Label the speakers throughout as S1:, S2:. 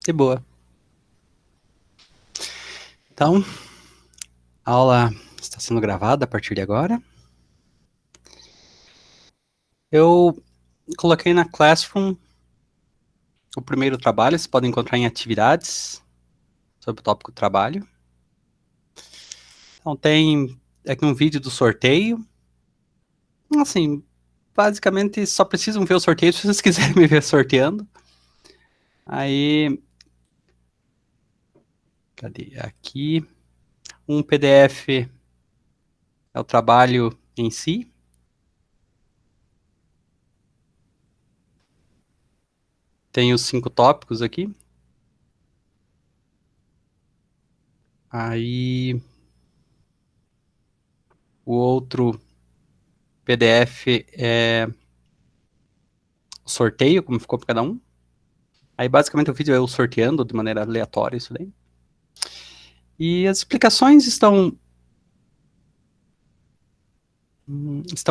S1: De boa. Então, a aula está sendo gravada a partir de agora. Eu coloquei na Classroom o primeiro trabalho, vocês podem encontrar em atividades, sobre o tópico trabalho. Então tem aqui um vídeo do sorteio. Assim, basicamente só precisam ver o sorteio se vocês quiserem me ver sorteando. Aí, cadê? Aqui, um PDF é o trabalho em si. Tem os 5 tópicos aqui. Aí, o outro PDF é o sorteio, como ficou para cada um. Aí, basicamente, o vídeo é eu sorteando de maneira aleatória isso daí. E as explicações estão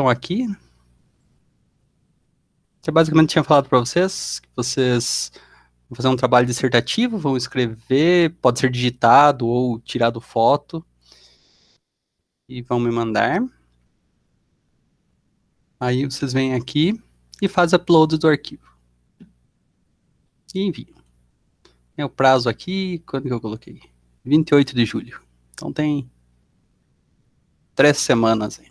S1: aqui. Eu basicamente tinha falado para vocês que vocês vão fazer um trabalho dissertativo, vão escrever, pode ser digitado ou tirado foto, e vão me mandar. Aí vocês vêm aqui e fazem upload do arquivo. E enviam. É o prazo aqui, quando que eu coloquei? 28 de julho. Então tem 3 semanas aí.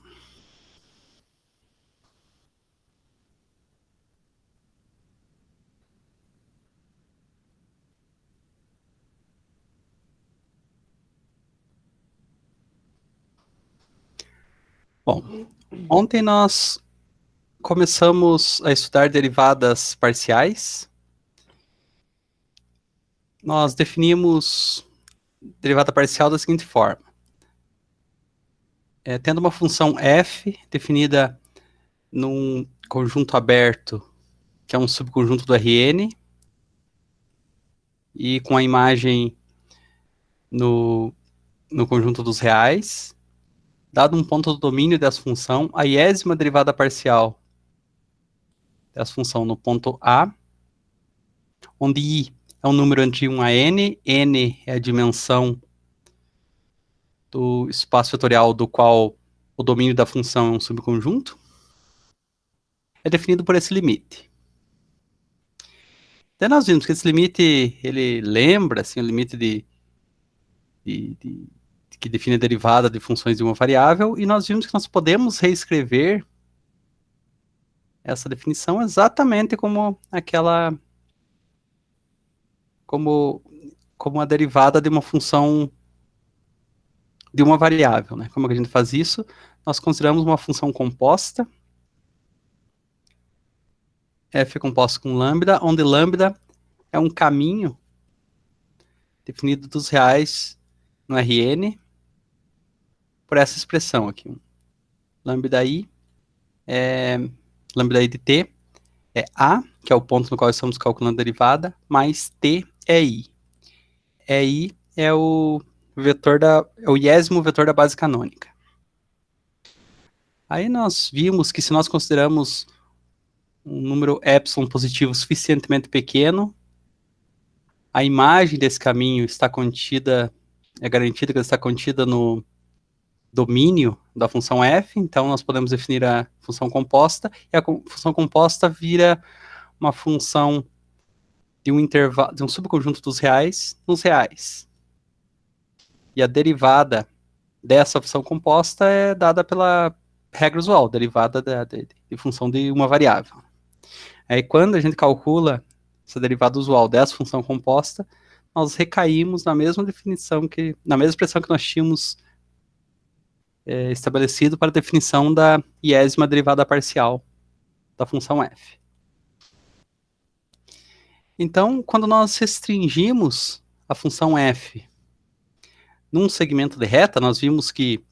S1: Bom, ontem nós começamos a estudar derivadas parciais. Nós definimos derivada parcial da seguinte forma. Tendo uma função f definida num conjunto aberto, que é um subconjunto do Rn, e com a imagem no conjunto dos reais, dado um ponto do domínio dessa função, a iésima derivada parcial dessa função no ponto A, onde i é um número de 1 a n é a dimensão do espaço vetorial do qual o domínio da função é um subconjunto, é definido por esse limite. Daí nós vimos que esse limite, ele lembra, assim, o limite que define a derivada de funções de uma variável, e nós vimos que nós podemos reescrever essa definição exatamente como como a derivada de uma função de uma variável, né? Como é que a gente faz isso? Nós consideramos uma função composta, f composta com lambda, onde lambda é um caminho definido dos reais no Rn por essa expressão aqui. Lambda i lambda i de t é a, que é o ponto no qual estamos calculando a derivada, mais t é i. I é o iésimo vetor da base canônica. Aí nós vimos que se nós consideramos um número epsilon positivo suficientemente pequeno, a imagem desse caminho está contida, é garantida que ela está contida no domínio da função f, então nós podemos definir a função composta, e a função composta vira uma função de um intervalo, de um subconjunto dos reais nos reais. E a derivada dessa função composta é dada pela regra usual, derivada de função de uma variável. Aí quando a gente calcula essa derivada usual dessa função composta, nós recaímos na mesma definição na mesma expressão que nós tínhamos estabelecido para a definição da iésima derivada parcial da função f. Então, quando nós restringimos a função f num segmento de reta, nós vimos que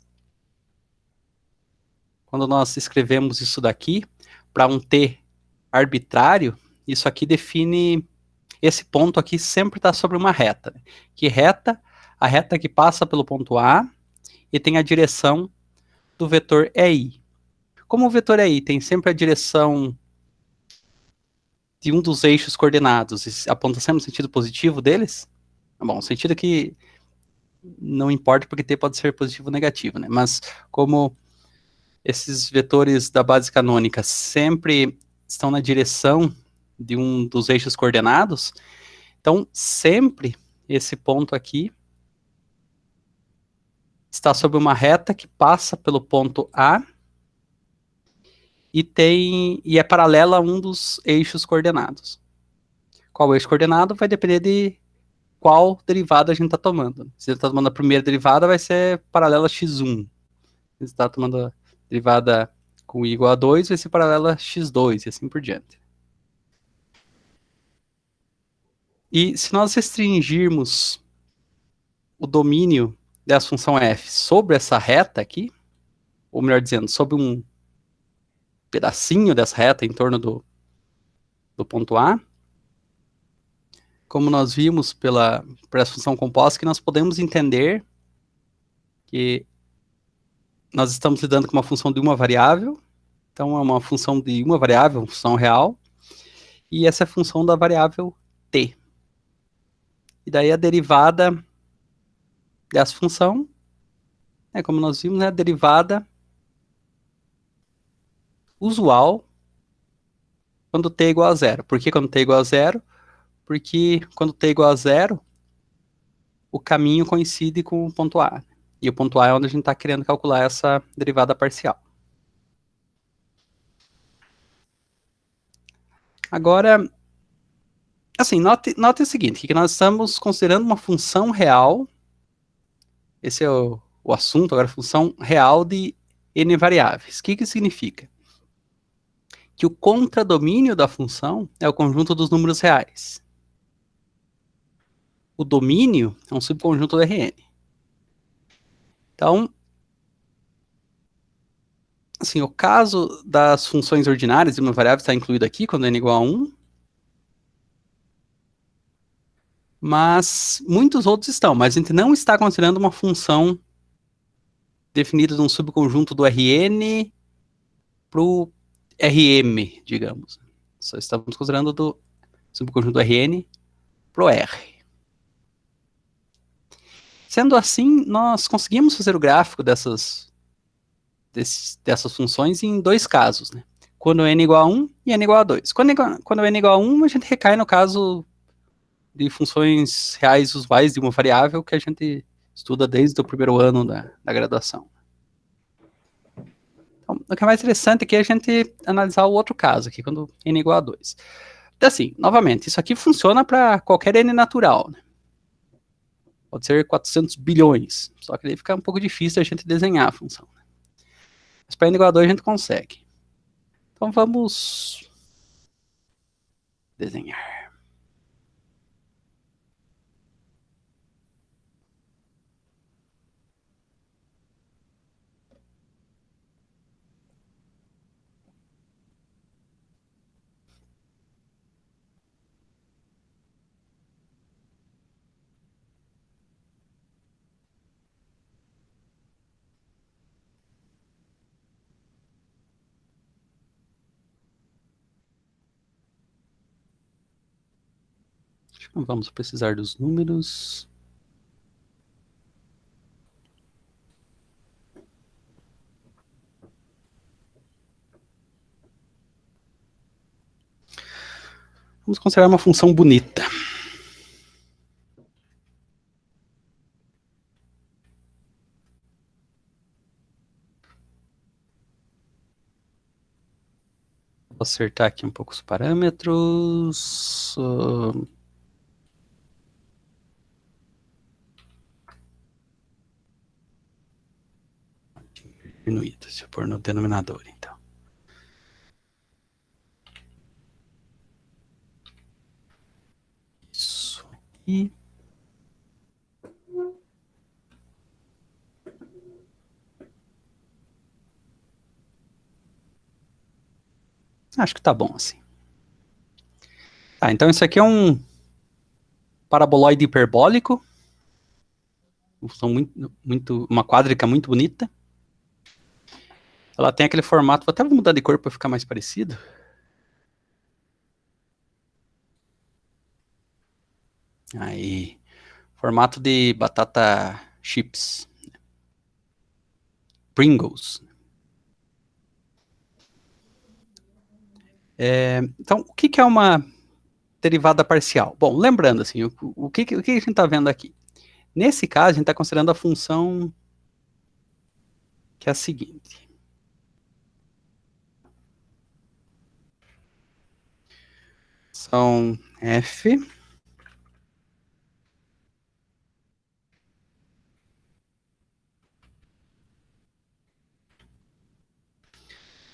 S1: quando nós escrevemos isso daqui para um t arbitrário, isso aqui define, esse ponto aqui sempre está sobre uma reta. Que reta? A reta que passa pelo ponto A e tem a direção do vetor EI. Como o vetor EI tem sempre a direção de um dos eixos coordenados aponta sempre no sentido positivo deles? Bom, o sentido que não importa porque t pode ser positivo ou negativo, né? Mas como esses vetores da base canônica sempre estão na direção de um dos eixos coordenados, então sempre esse ponto aqui está sobre uma reta que passa pelo ponto A e é paralela a um dos eixos coordenados. Qual eixo coordenado vai depender de qual derivada a gente está tomando. Se ele está tomando a primeira derivada, vai ser paralela a x1. Se ele está tomando a derivada com i igual a 2, vai ser paralela a x2, e assim por diante. E se nós restringirmos o domínio dessa função f sobre essa reta aqui, ou melhor dizendo, sobre um pedacinho dessa reta em torno do ponto A, como nós vimos por essa função composta, que nós podemos entender que nós estamos lidando com uma função de uma variável, então é uma função de uma variável, uma função real, e essa é a função da variável t. E daí a derivada dessa função, como nós vimos, é a derivada usual quando t é igual a zero. Por que quando t é igual a zero? Porque quando t é igual a zero, o caminho coincide com o ponto A. E o ponto A é onde a gente está querendo calcular essa derivada parcial. Agora, assim, note o seguinte, que nós estamos considerando uma função real, esse é o assunto, agora função real de n variáveis. O que significa? Que o contradomínio da função é o conjunto dos números reais. O domínio é um subconjunto do Rn. Então, assim, o caso das funções ordinárias de uma variável está incluído aqui, quando n igual a 1, mas muitos outros estão, mas a gente não está considerando uma função definida de um subconjunto do Rn para o Rm, digamos. Só estamos considerando do subconjunto do Rn para o R. Sendo assim, nós conseguimos fazer o gráfico dessas funções em dois casos, né? Quando n igual a 1 e n igual a 2. Quando n igual a 1, a gente recai no caso de funções reais usuais de uma variável que a gente estuda desde o primeiro ano da graduação. Então, o que é mais interessante aqui é a gente analisar o outro caso aqui, quando n igual a 2. Então, assim, novamente, isso aqui funciona para qualquer n natural, né? Pode ser 400 bilhões, só que daí fica um pouco difícil a gente desenhar a função. Mas para n igual a 2 a gente consegue. Então vamos desenhar. Vamos precisar dos números. Vamos considerar uma função bonita. Vou acertar aqui um pouco os parâmetros. Diminuído, se eu pôr no denominador, então. Isso aqui. Acho que tá bom assim. Tá, então isso aqui é um paraboloide hiperbólico. Uma quádrica muito bonita. Ela tem aquele formato, vou até mudar de cor para ficar mais parecido. Aí, formato de batata chips. Pringles. Então, o que é uma derivada parcial? Bom, lembrando, assim, o que a gente está vendo aqui? Nesse caso, a gente está considerando a função que é a seguinte. São f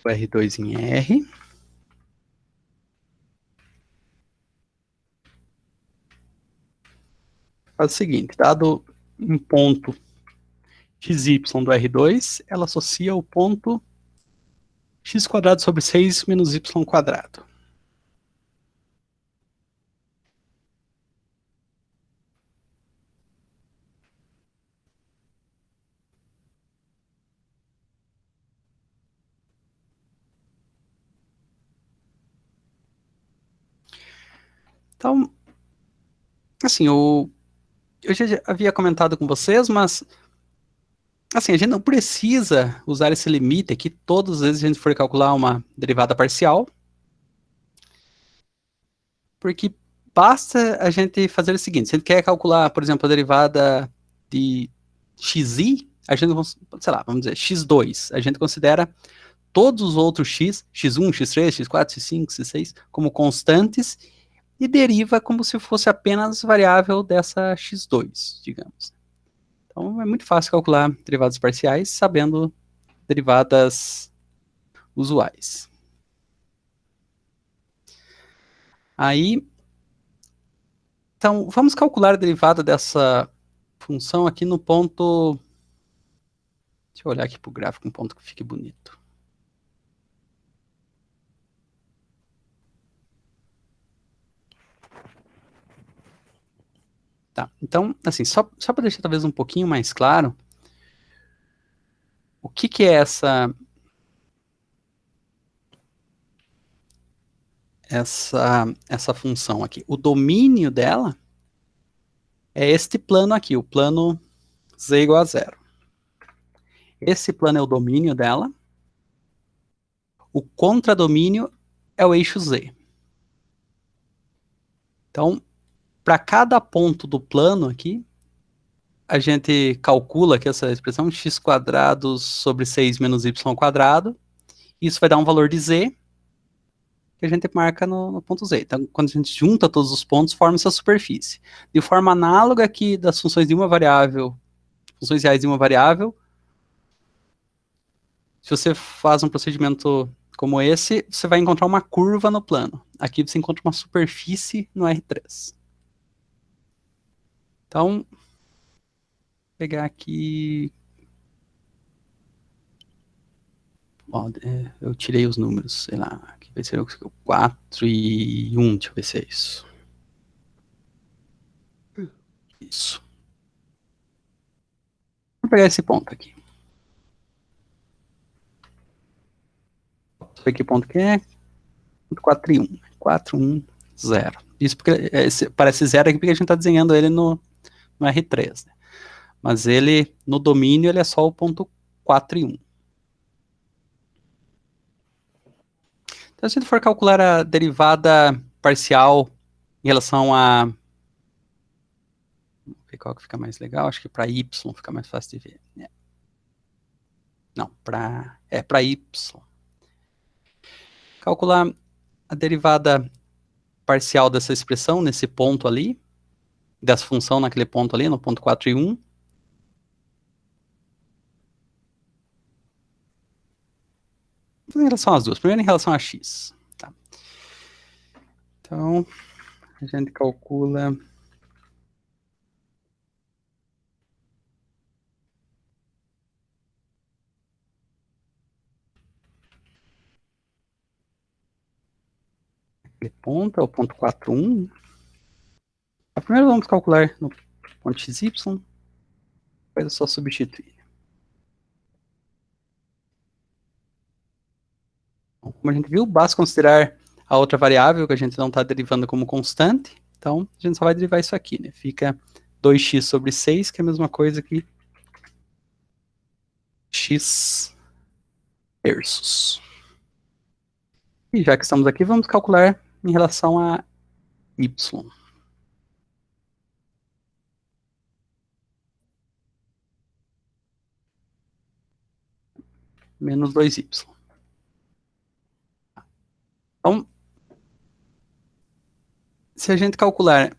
S1: o R2 em R. Faz o seguinte, dado um ponto xy do R2, ela associa o ponto x quadrado sobre 6 menos y quadrado. Então, assim, eu já havia comentado com vocês, mas assim, a gente não precisa usar esse limite aqui todas as vezes que a gente for calcular uma derivada parcial, porque basta a gente fazer o seguinte, se a gente quer calcular, por exemplo, a derivada de xi, a gente, sei lá, vamos dizer, x2, a gente considera todos os outros x, x1, x3, x4, x5, x6, como constantes, e deriva como se fosse apenas variável dessa x2, digamos. Então é muito fácil calcular derivadas parciais sabendo derivadas usuais. Aí, então, vamos calcular a derivada dessa função aqui no ponto... Deixa eu olhar aqui para o gráfico, um ponto que fique bonito. Tá, então, assim, só para deixar talvez um pouquinho mais claro, o que é essa função aqui? O domínio dela é este plano aqui, o plano z igual a zero. Esse plano é o domínio dela. O contradomínio é o eixo z. Então, para cada ponto do plano aqui, a gente calcula aqui essa expressão x quadrado sobre 6 menos y quadrado. Isso vai dar um valor de z, que a gente marca no ponto z. Então, quando a gente junta todos os pontos, forma essa superfície. De forma análoga aqui das funções de uma variável, funções reais de uma variável, se você faz um procedimento como esse, você vai encontrar uma curva no plano. Aqui você encontra uma superfície no R3. Então, vou pegar aqui... Ó, eu tirei os números, sei lá, aqui vai ser o 4 e 1, deixa eu ver se é isso. Isso. Vou pegar esse ponto aqui. Deixa eu ver que ponto que é. 4 e 1. 4, 1, 0. Isso porque parece 0 aqui porque a gente está desenhando ele no R3. Né? Mas ele, no domínio, ele é só o ponto 4 e 1. Então, se a gente for calcular a derivada parcial em relação a... Vamos ver qual que fica mais legal. Acho que para y fica mais fácil de ver. Né? Não, para y. Calcular a derivada parcial dessa expressão nesse ponto ali, dessa função naquele ponto ali, no ponto 4 e 1. Em relação às duas. Primeiro em relação a x. Tá. Então, a gente calcula... Aquele ponto é o ponto 4, 1. Primeiro vamos calcular no ponto xy, depois é só substituir. Bom, como a gente viu, basta considerar a outra variável que a gente não está derivando como constante. Então, a gente só vai derivar isso aqui, né? Fica 2x sobre 6, que é a mesma coisa que x terços. E já que estamos aqui, vamos calcular em relação a y. Menos 2y. Então, se a gente calcular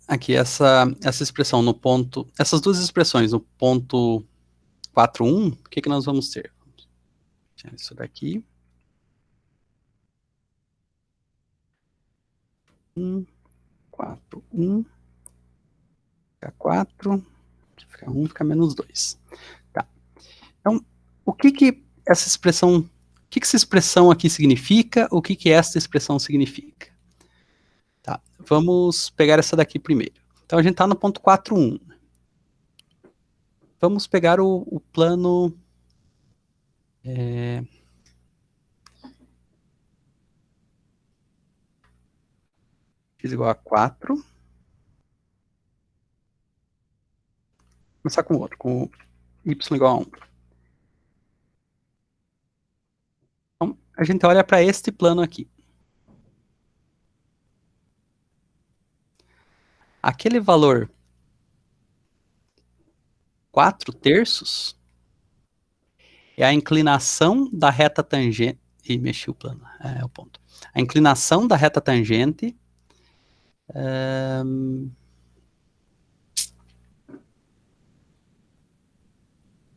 S1: aqui essa expressão no ponto, essas duas expressões no ponto 4,1, o que nós vamos ter? Isso daqui. 1, 4, 1, fica 4, aqui fica 1, fica menos 2. Tá. Então, o que essa expressão, o que essa expressão aqui significa, o que esta expressão significa? Tá. Vamos pegar essa daqui primeiro. Então, a gente está no ponto 4,1. Vamos pegar o plano... x igual a 4. Começar com o outro, com y igual a 1. Então, a gente olha para este plano aqui. Aquele valor 4 terços é a inclinação da reta tangente... Ih, mexi o plano, é o ponto. A inclinação da reta tangente...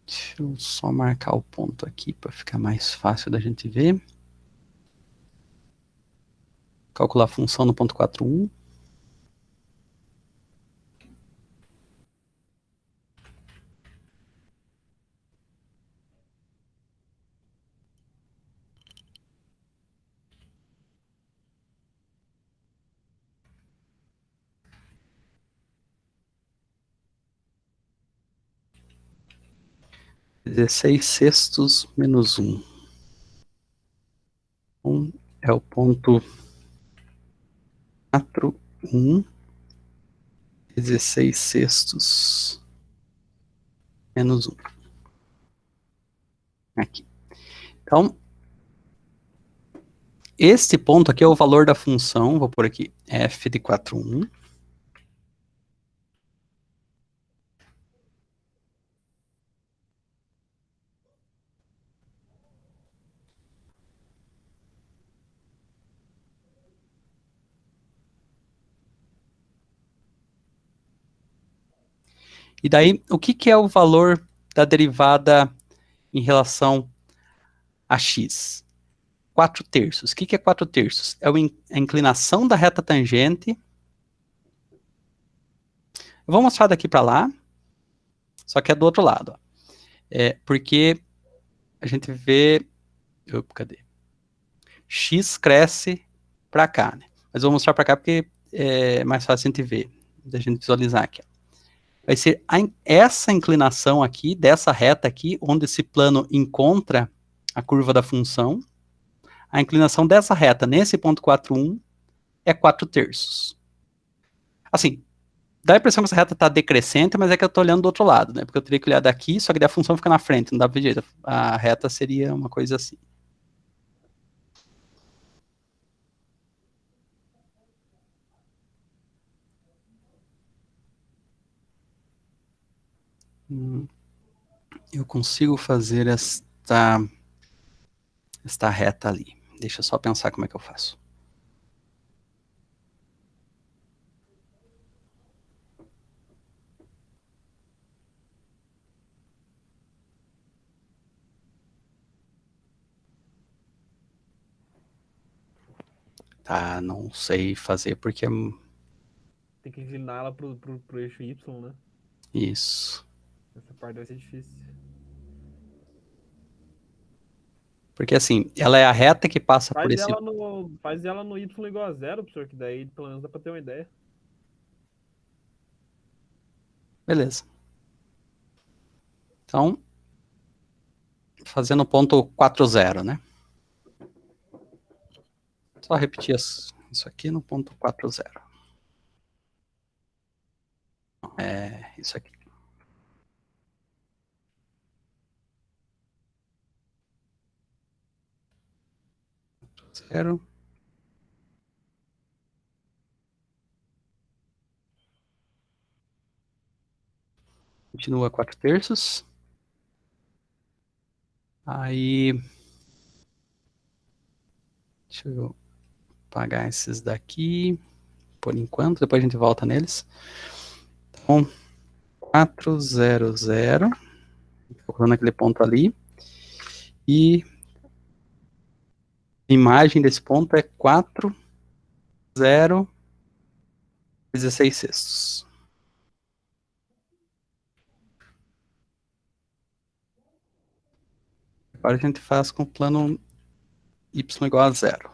S1: Deixa eu só marcar o ponto aqui para ficar mais fácil da gente ver. Calcular a função no ponto 4,1. Dezesseis sextos menos 1. Então, é o ponto 4,1. 16 sextos menos 1. Aqui. Então, este ponto aqui é o valor da função, vou pôr aqui, f de 4,1. E daí, o que é o valor da derivada em relação a x? 4 terços. O que é 4 terços? É a inclinação da reta tangente. Eu vou mostrar daqui para lá, só que é do outro lado. Ó. Porque a gente vê... Cadê? X cresce para cá, né? Mas eu vou mostrar para cá porque é mais fácil a gente ver, da gente visualizar aqui. Ó. Vai ser essa inclinação aqui, dessa reta aqui, onde esse plano encontra a curva da função. A inclinação dessa reta nesse ponto 4,1 é 4 terços. Assim, dá a impressão que essa reta está decrescente, mas é que eu estou olhando do outro lado, né? Porque eu teria que olhar daqui, só que daí a função fica na frente, não dá pra ver jeito. A reta seria uma coisa assim. Eu consigo fazer esta reta ali. Deixa eu só pensar como é que eu faço. Tá, não sei fazer porque...
S2: Tem que inclinar ela pro eixo Y, né?
S1: Isso.
S2: Essa parte vai ser difícil.
S1: Porque assim, ela é a reta que passa por esse...
S2: Faz ela no Y igual a 0, professor, que daí pelo menos dá pra ter uma ideia.
S1: Beleza. Então, fazendo o ponto 4,0, né? Só repetir isso aqui no ponto 4,0. É, isso aqui. Zero. Continua 4/3. Aí, deixa eu apagar esses daqui, por enquanto, depois a gente volta neles. Então, 400, colocando aquele ponto ali, e a imagem desse ponto é 4,016. Agora a gente faz com o plano y igual a 0.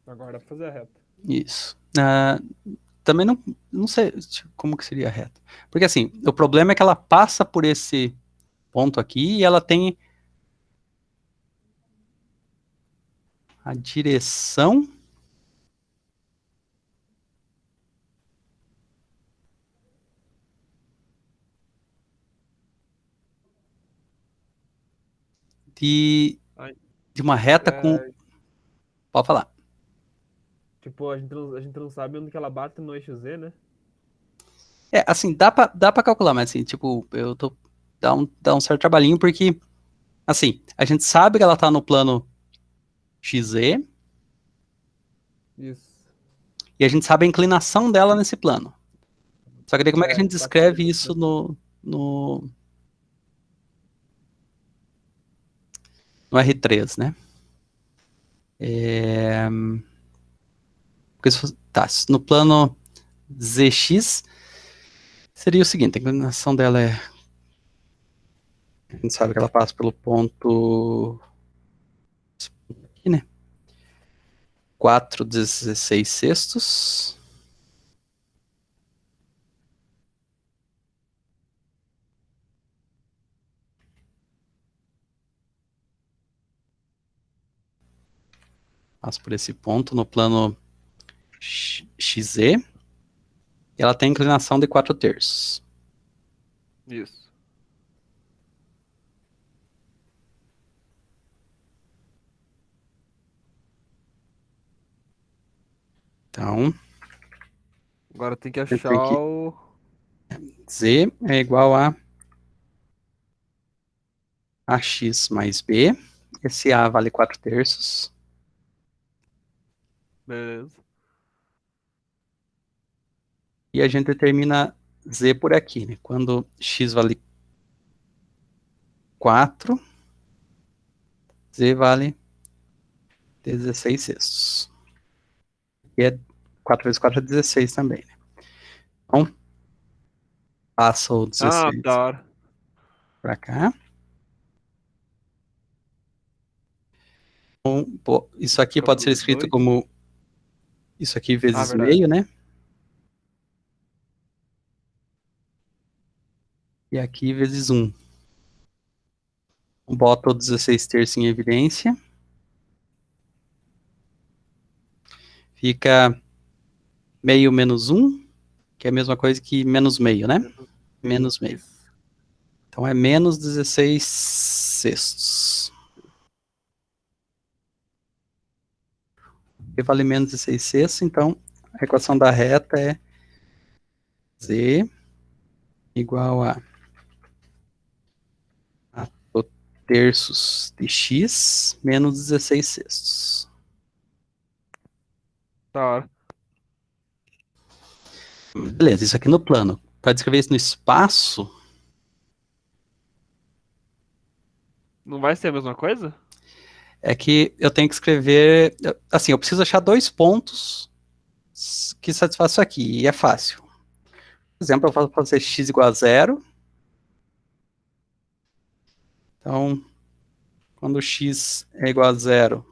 S2: Agora dá pra fazer a reta.
S1: Isso. Também não sei como que seria a reta. Porque assim, o problema é que ela passa por esse ponto aqui e ela tem a direção de,
S2: Aí,
S1: de uma reta com.
S2: é,
S1: Pode falar.
S2: tipo, a gente não sabe onde que ela bate no eixo Z, né?
S1: É, assim, dá pra calcular, mas assim, tipo, dá um certo trabalhinho, porque, assim, a gente sabe que ela tá no plano XZ,
S2: Isso.
S1: e a gente sabe a inclinação dela nesse plano. Só que daí como é que a
S2: É,
S1: gente
S2: tá aqui.
S1: descreve isso no R3, né? Porque tá, no plano ZX seria o seguinte, a inclinação dela é, a gente sabe que ela passa pelo ponto aqui, né? 4,16. Passa por esse ponto no plano XZ, e ela tem inclinação de 4/3.
S2: Isso.
S1: Então,
S2: Agora tem que
S1: a gente
S2: achar
S1: tem que
S2: o.
S1: Z é igual a AX mais B. Esse A vale 4/3.
S2: Beleza.
S1: E a gente determina Z por aqui, né? Quando X vale 4, Z vale 16/6. E é 4 vezes 4 é 16 também, né? Então, passa o
S2: Ah, da
S1: 16
S2: hora.
S1: para cá. Então, pô, isso aqui
S2: Fica
S1: pode ser
S2: por
S1: escrito
S2: 2.
S1: como isso aqui
S2: Ah,
S1: vezes
S2: verdade.
S1: meio, né? E aqui vezes 1. Bota o 16/3 em evidência. Fica meio menos 1, que é a mesma coisa que menos meio, né?
S2: Menos meio.
S1: Menos meio.
S2: Isso.
S1: Então é menos 16/6. E vale menos 16/6, então a equação da reta é Z igual a terços de x menos 16/6.
S2: Da hora.
S1: Beleza, isso aqui no plano. Para descrever isso no espaço,
S2: Não vai ser a mesma coisa?
S1: é que eu tenho que escrever. Assim, eu preciso achar dois pontos que satisfaçam isso aqui, e é fácil. Por exemplo, eu posso fazer x igual a 0. Então, quando x é igual a 0,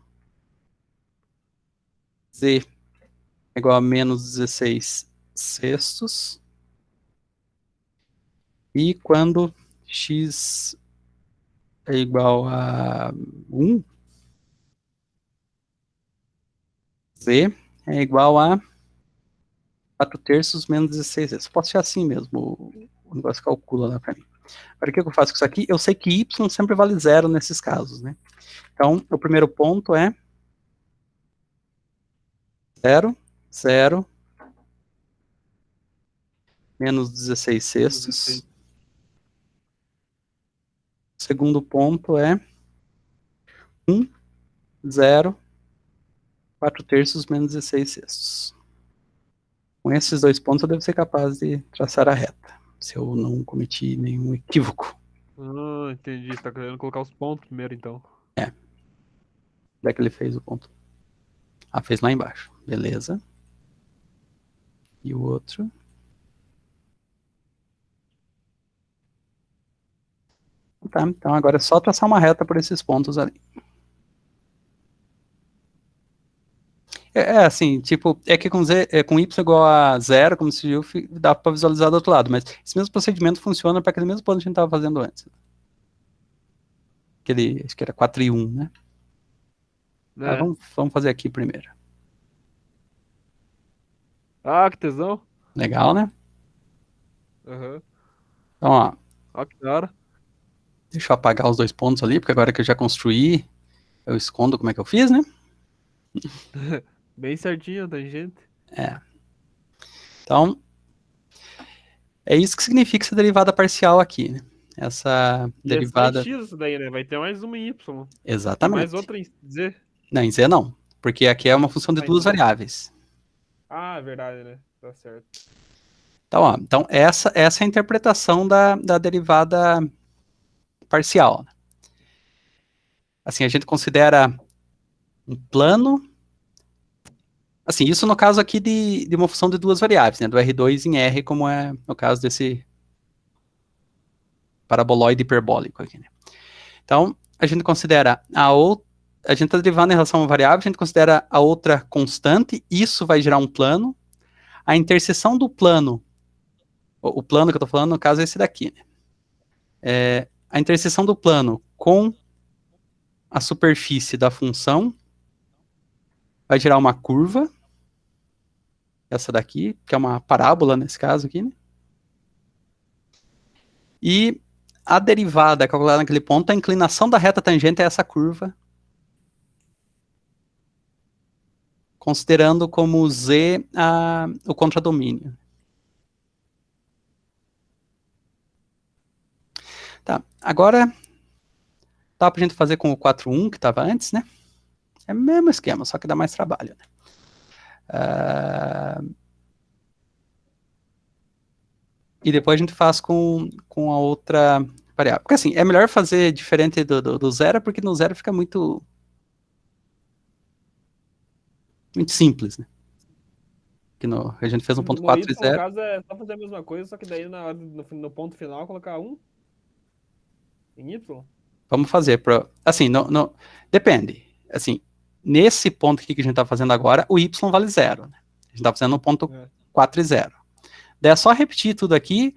S1: z é igual a menos 16/6. E quando x é igual a 1, Z é igual a 4/3 menos 16. Pode ser assim mesmo, o negócio calcula lá para mim. Agora, o que eu faço com isso aqui? Eu sei que y sempre vale 0 nesses casos, né? Então, o primeiro ponto é 0, 0, menos 16
S2: Menos
S1: sextos.
S2: 16.
S1: O segundo ponto é 1, 0, 4/3 menos 16 sextos. Com esses dois pontos, eu devo ser capaz de traçar a reta, se eu não cometi nenhum equívoco.
S2: Ah, entendi. Você tá querendo colocar os pontos primeiro, então.
S1: É, onde é que ele fez o ponto? Ah, fez lá embaixo. Beleza. E o outro? Tá, então agora é só traçar uma reta por esses pontos ali. Assim, tipo, é que com y igual a 0, como se viu, dá para visualizar do outro lado, mas esse mesmo procedimento funciona para aquele mesmo ponto que a gente estava fazendo antes. Aquele, acho que era 4 e 1, né? Tá,
S2: É.
S1: vamos fazer aqui primeiro.
S2: Ah, que tesão.
S1: Legal, né?
S2: Aham.
S1: Então, ó,
S2: Ó, que da hora.
S1: deixa eu apagar os dois pontos ali, porque agora que eu já construí, eu escondo como é que eu fiz, né?
S2: Bem certinho, tangente.
S1: É. Então, é isso que significa essa derivada parcial aqui, né? Essa
S2: E é só em
S1: derivada.
S2: X isso daí, né? Vai ter mais uma em Y. E mais
S1: Exatamente.
S2: outra em Z.
S1: Não, em Z não, porque aqui é uma função de
S2: Ah,
S1: duas
S2: então não.
S1: variáveis.
S2: Ah, é verdade, né? Tá certo.
S1: Então, ó, então essa é a interpretação da derivada parcial. Assim, a gente considera um plano. Assim, isso no caso aqui de uma função de duas variáveis, né? Do R2 em R, como é no caso desse paraboloide hiperbólico aqui, né? Então, a gente considera a gente está derivando em relação a uma variável, a gente considera a outra constante, isso vai gerar um plano. A interseção do plano, o plano que eu estou falando, no caso, é esse daqui, né? A interseção do plano com a superfície da função vai gerar uma curva, essa daqui, que é uma parábola nesse caso aqui, né? E a derivada calculada naquele ponto, a inclinação da reta tangente é essa curva, considerando como Z o contradomínio. Tá, agora dá pra gente fazer com o 4.1 que estava antes, né? É o mesmo esquema, só que dá mais trabalho, né? E depois a gente faz com a outra variável. Porque assim, é melhor fazer diferente do zero, porque no zero fica muito simples, né? Que a gente fez um ponto
S2: No Y,
S1: 4 e
S2: no
S1: 0.
S2: caso, é só fazer a mesma coisa, só que daí no ponto final colocar um em Y.
S1: Vamos fazer. Assim, depende. Assim, nesse ponto aqui que a gente está fazendo agora, o y vale 0. Né? A gente está fazendo um ponto
S2: É.
S1: 4 e 0. Daí é só repetir tudo aqui,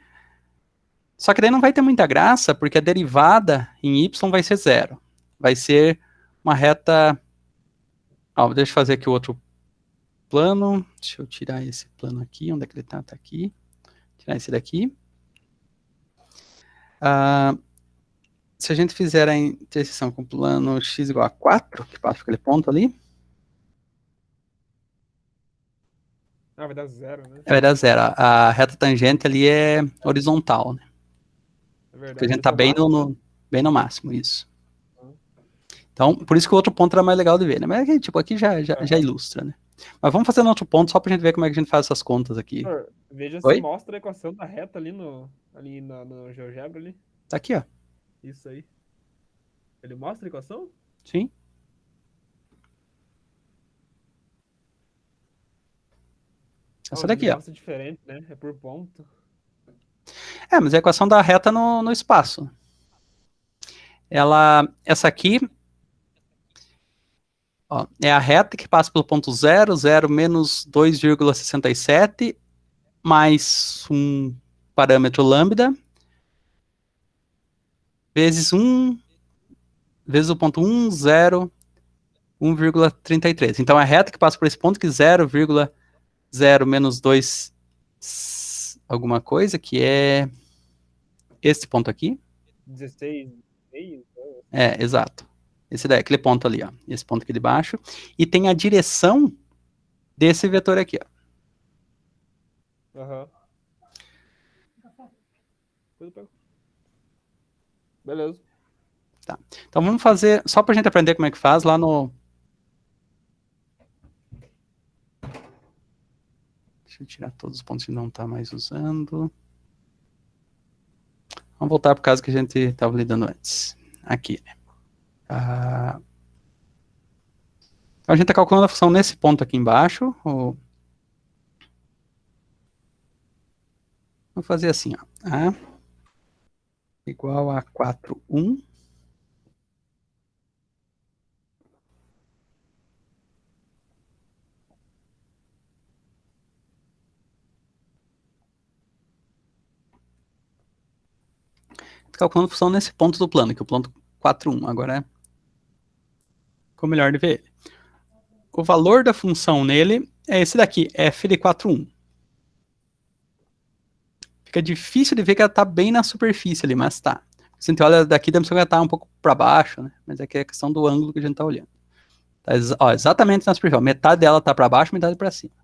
S1: só que daí não vai ter muita graça, porque a derivada em y vai ser 0. Vai ser uma reta... deixa eu fazer aqui o outro plano. Deixa eu tirar esse plano aqui. Onde é que ele está? Está aqui. Tirar esse daqui. Se a gente fizer a interseção com o plano x igual a 4, que passa por aquele ponto ali,
S2: Ah, vai dar zero, né?
S1: vai dar 0. A reta tangente ali é horizontal, né?
S2: É
S1: Porque a
S2: verdade.
S1: gente
S2: Esse
S1: está
S2: é o máximo, né?
S1: bem no máximo, isso. Então, por isso que o outro ponto era mais legal de ver, né? Mas tipo, aqui já
S2: Aham.
S1: ilustra, né? Mas vamos fazer no outro ponto só pra gente ver como é que a gente faz essas contas aqui.
S2: Senhor, veja se
S1: Oi?
S2: mostra a equação da reta ali no GeoGebra ali.
S1: Tá aqui, ó.
S2: Isso aí. Ele mostra a equação?
S1: Sim.
S2: Ah,
S1: Essa
S2: dele
S1: daqui, ó.
S2: mostra diferente, né? É por ponto.
S1: Mas é a equação da reta no espaço. Essa aqui, ó, é a reta que passa pelo ponto 0, 0 menos 2,67, mais um parâmetro lambda, vezes 1, vezes o ponto 1, 0, 1,33. Então, a reta que passa por esse ponto, que 0,0 menos 2 alguma coisa, que é esse ponto aqui.
S2: 16,5?
S1: É, exato. Esse daí, aquele ponto ali, ó. Esse ponto aqui de baixo. E tem a direção desse vetor aqui, ó.
S2: Aham. Beleza.
S1: Tá. Então vamos fazer, só pra gente aprender como é que faz lá no... Deixa eu tirar todos os pontos que não tá mais usando. Vamos voltar pro caso que a gente estava lidando antes. Aqui, né? Então a gente está calculando a função nesse ponto aqui embaixo. Vamos fazer assim, ó. A igual a 4,1. Calculando a função nesse ponto do plano, que é o ponto 4,1. Agora ficou melhor de ver ele. O valor da função nele é esse daqui, f de 4,1. Fica difícil de ver que ela está bem na superfície ali, mas tá. Se a gente olha daqui, dá que ela tá um pouco para baixo, né? Mas aqui é a questão do ângulo que a gente está olhando. Tá, ó, exatamente na superfície. Ó, metade dela está para baixo, metade para cima.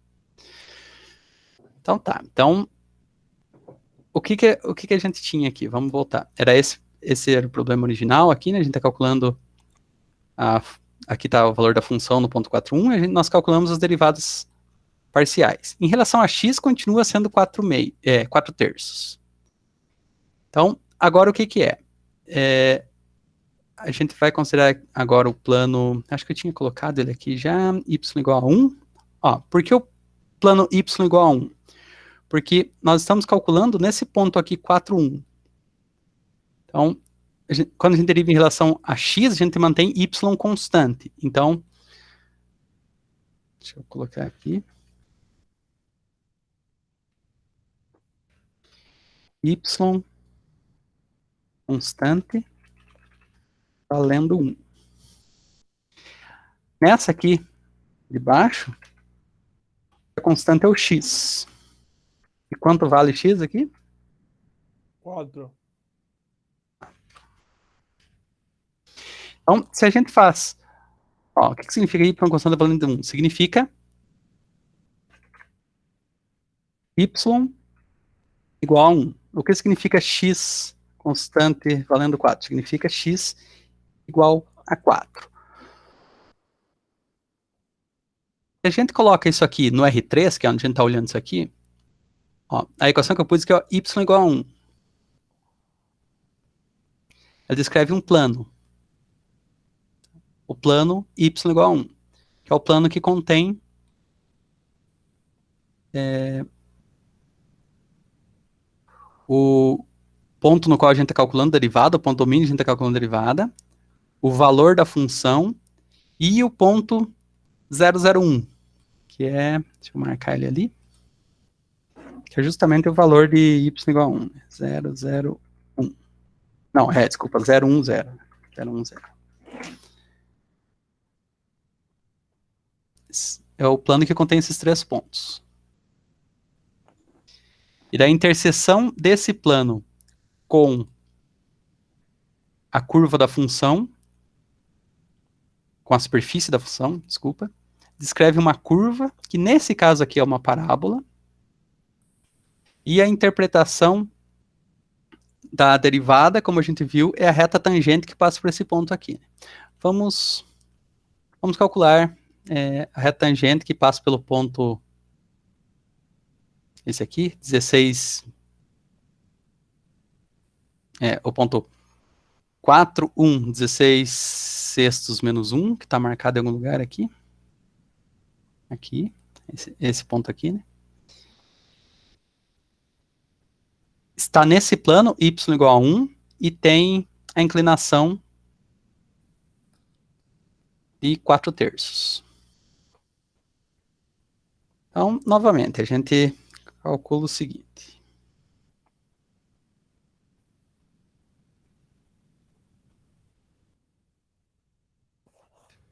S1: Então tá. Então, o que a gente tinha aqui? Vamos voltar. Era esse era o problema original aqui, né? A gente está calculando aqui está o valor da função no ponto 4,1, e nós calculamos as derivadas parciais. Em relação a x, continua sendo 4 terços. Então, agora o que é? A gente vai considerar agora o plano, acho que eu tinha colocado ele aqui já, y igual a 1. Ó, por que o plano y igual a 1? Porque nós estamos calculando nesse ponto aqui 4,1. Então, quando a gente deriva em relação a x, a gente mantém y constante. Então, deixa eu colocar aqui. Y constante valendo 1. Nessa aqui de baixo, a constante é o x. E quanto vale x aqui?
S2: 4.
S1: Então, se a gente faz... Ó, o que significa y constante valendo 1? Significa y igual a 1. O que significa x constante valendo 4? Significa x igual a 4. Se a gente coloca isso aqui no R3, que é onde a gente está olhando isso aqui, ó, a equação que eu pus aqui é y igual a 1. Ela descreve um plano. O plano y igual a 1, que é o plano que contém o ponto no qual a gente está calculando derivada, o ponto domínio a gente está calculando derivada, o valor da função e o ponto 001, que é, deixa eu marcar ele ali, que é justamente o valor de y igual a 1, 001. Não, desculpa, 010. 010. É o plano que contém esses 3 pontos. E da interseção desse plano com a curva da função, com a superfície da função, desculpa, descreve uma curva, que nesse caso aqui é uma parábola, e a interpretação da derivada, como a gente viu, é a reta tangente que passa por esse ponto aqui. Vamos calcular a reta tangente que passa pelo ponto, esse aqui, 16, o ponto 4, 1, 16 sextos menos 1, que está marcado em algum lugar aqui. Aqui, esse ponto aqui, né? Está nesse plano, y igual a 1, e tem a inclinação de 4 terços. Então, novamente, a gente calcula o seguinte.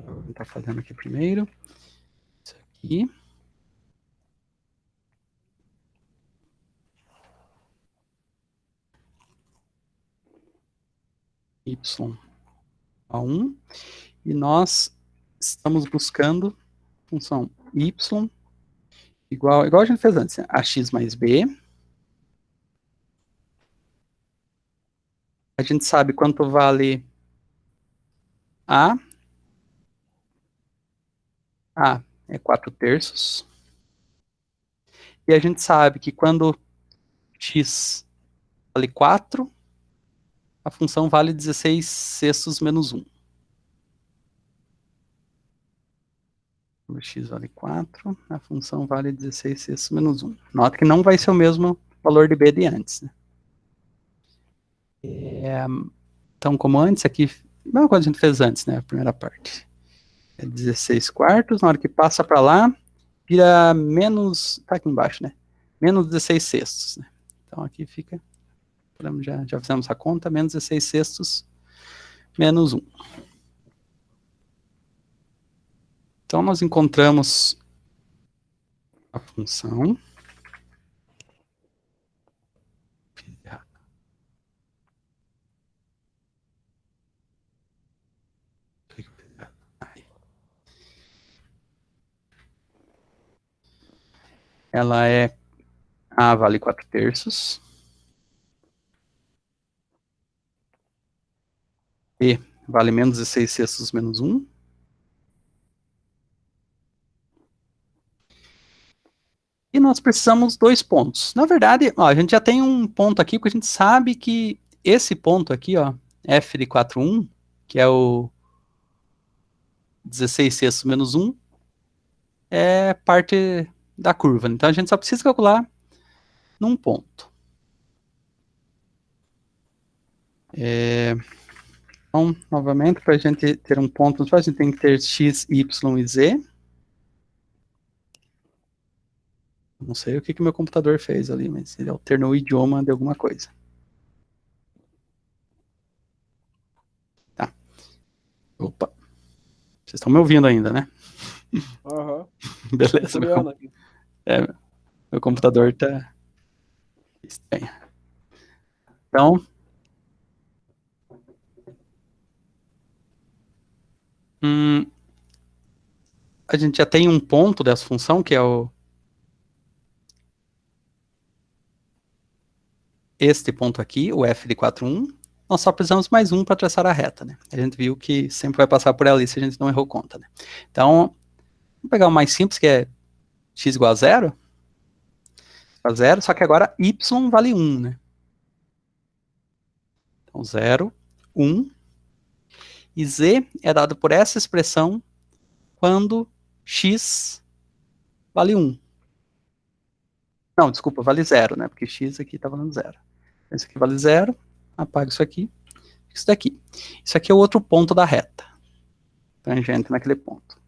S1: Vou estar fazendo aqui primeiro. Isso aqui. Y a 1. E nós estamos buscando função y igual a gente fez antes, né? Ax mais b. A gente sabe quanto vale a. A é 4/3. E a gente sabe que quando x vale 4, a função vale 16/6 menos 1. Quando x vale 4, a função vale 16/6 menos 1. Nota que não vai ser o mesmo valor de b de antes, né? Então, como antes, aqui, a mesma coisa que a gente fez antes, né? A primeira parte. É 16/4, na hora que passa para lá, vira menos, tá aqui embaixo, né? Menos 16/6, né? Então, aqui fica, já fizemos a conta, menos 16/6 menos 1. Então, nós encontramos a função. Ela é A vale 4/3. B vale menos 16/6 menos 1. E nós precisamos 2 pontos. Na verdade, ó, a gente já tem um ponto aqui, porque a gente sabe que esse ponto aqui, ó, f de 4,1, que é o 16/6 menos 1, é parte da curva. Então a gente só precisa calcular num ponto. Então, novamente, para a gente ter um ponto, a gente tem que ter x, y e z. Não sei o que meu computador fez ali, mas ele alternou o idioma de alguma coisa. Tá. Opa. Vocês estão me ouvindo ainda, né?
S2: Aham.
S1: Beleza. Meu computador tá estranho. Então, a gente já tem um ponto dessa função, que é este ponto aqui, o f de 4,1. Nós só precisamos mais um para traçar a reta, né? A gente viu que sempre vai passar por ali se a gente não errou conta, né? Então, vamos pegar o mais simples, que é x igual a 0. A 0, só que agora y vale 1, né? Então, 0, 1. E z é dado por essa expressão quando x vale 1. Não, desculpa, vale 0, né? Porque x aqui está valendo 0. Isso aqui vale 0, apago isso aqui, isso daqui. Isso aqui é o outro ponto da reta. Tangente naquele ponto.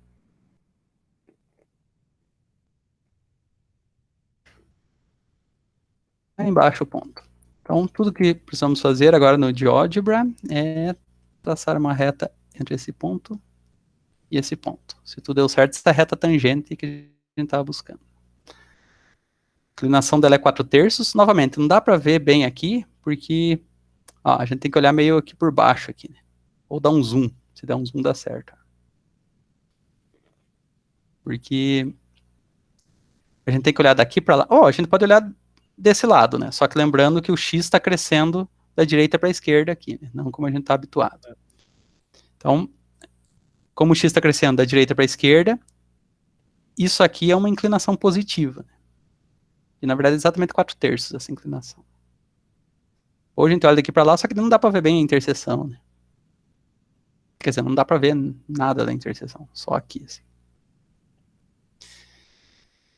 S1: Aí embaixo o ponto. Então, tudo que precisamos fazer agora no GeoGebra é traçar uma reta entre esse ponto e esse ponto. Se tudo deu certo, essa reta tangente que a gente estava buscando. A inclinação dela é 4/3. Novamente, não dá para ver bem aqui, porque ó, a gente tem que olhar meio aqui por baixo. Aqui, né? Ou dar um zoom. Se der um zoom, dá certo. Porque a gente tem que olhar daqui para lá. Oh, a gente pode olhar desse lado, né? Só que lembrando que o x está crescendo da direita para a esquerda aqui, né? Não como a gente está habituado. Então, como o x está crescendo da direita para a esquerda, isso aqui é uma inclinação positiva. Né? E na verdade é exatamente 4/3 essa inclinação. Hoje a gente olha daqui para lá, só que não dá para ver bem a interseção. Né? Quer dizer, não dá para ver nada da interseção, só aqui. Assim.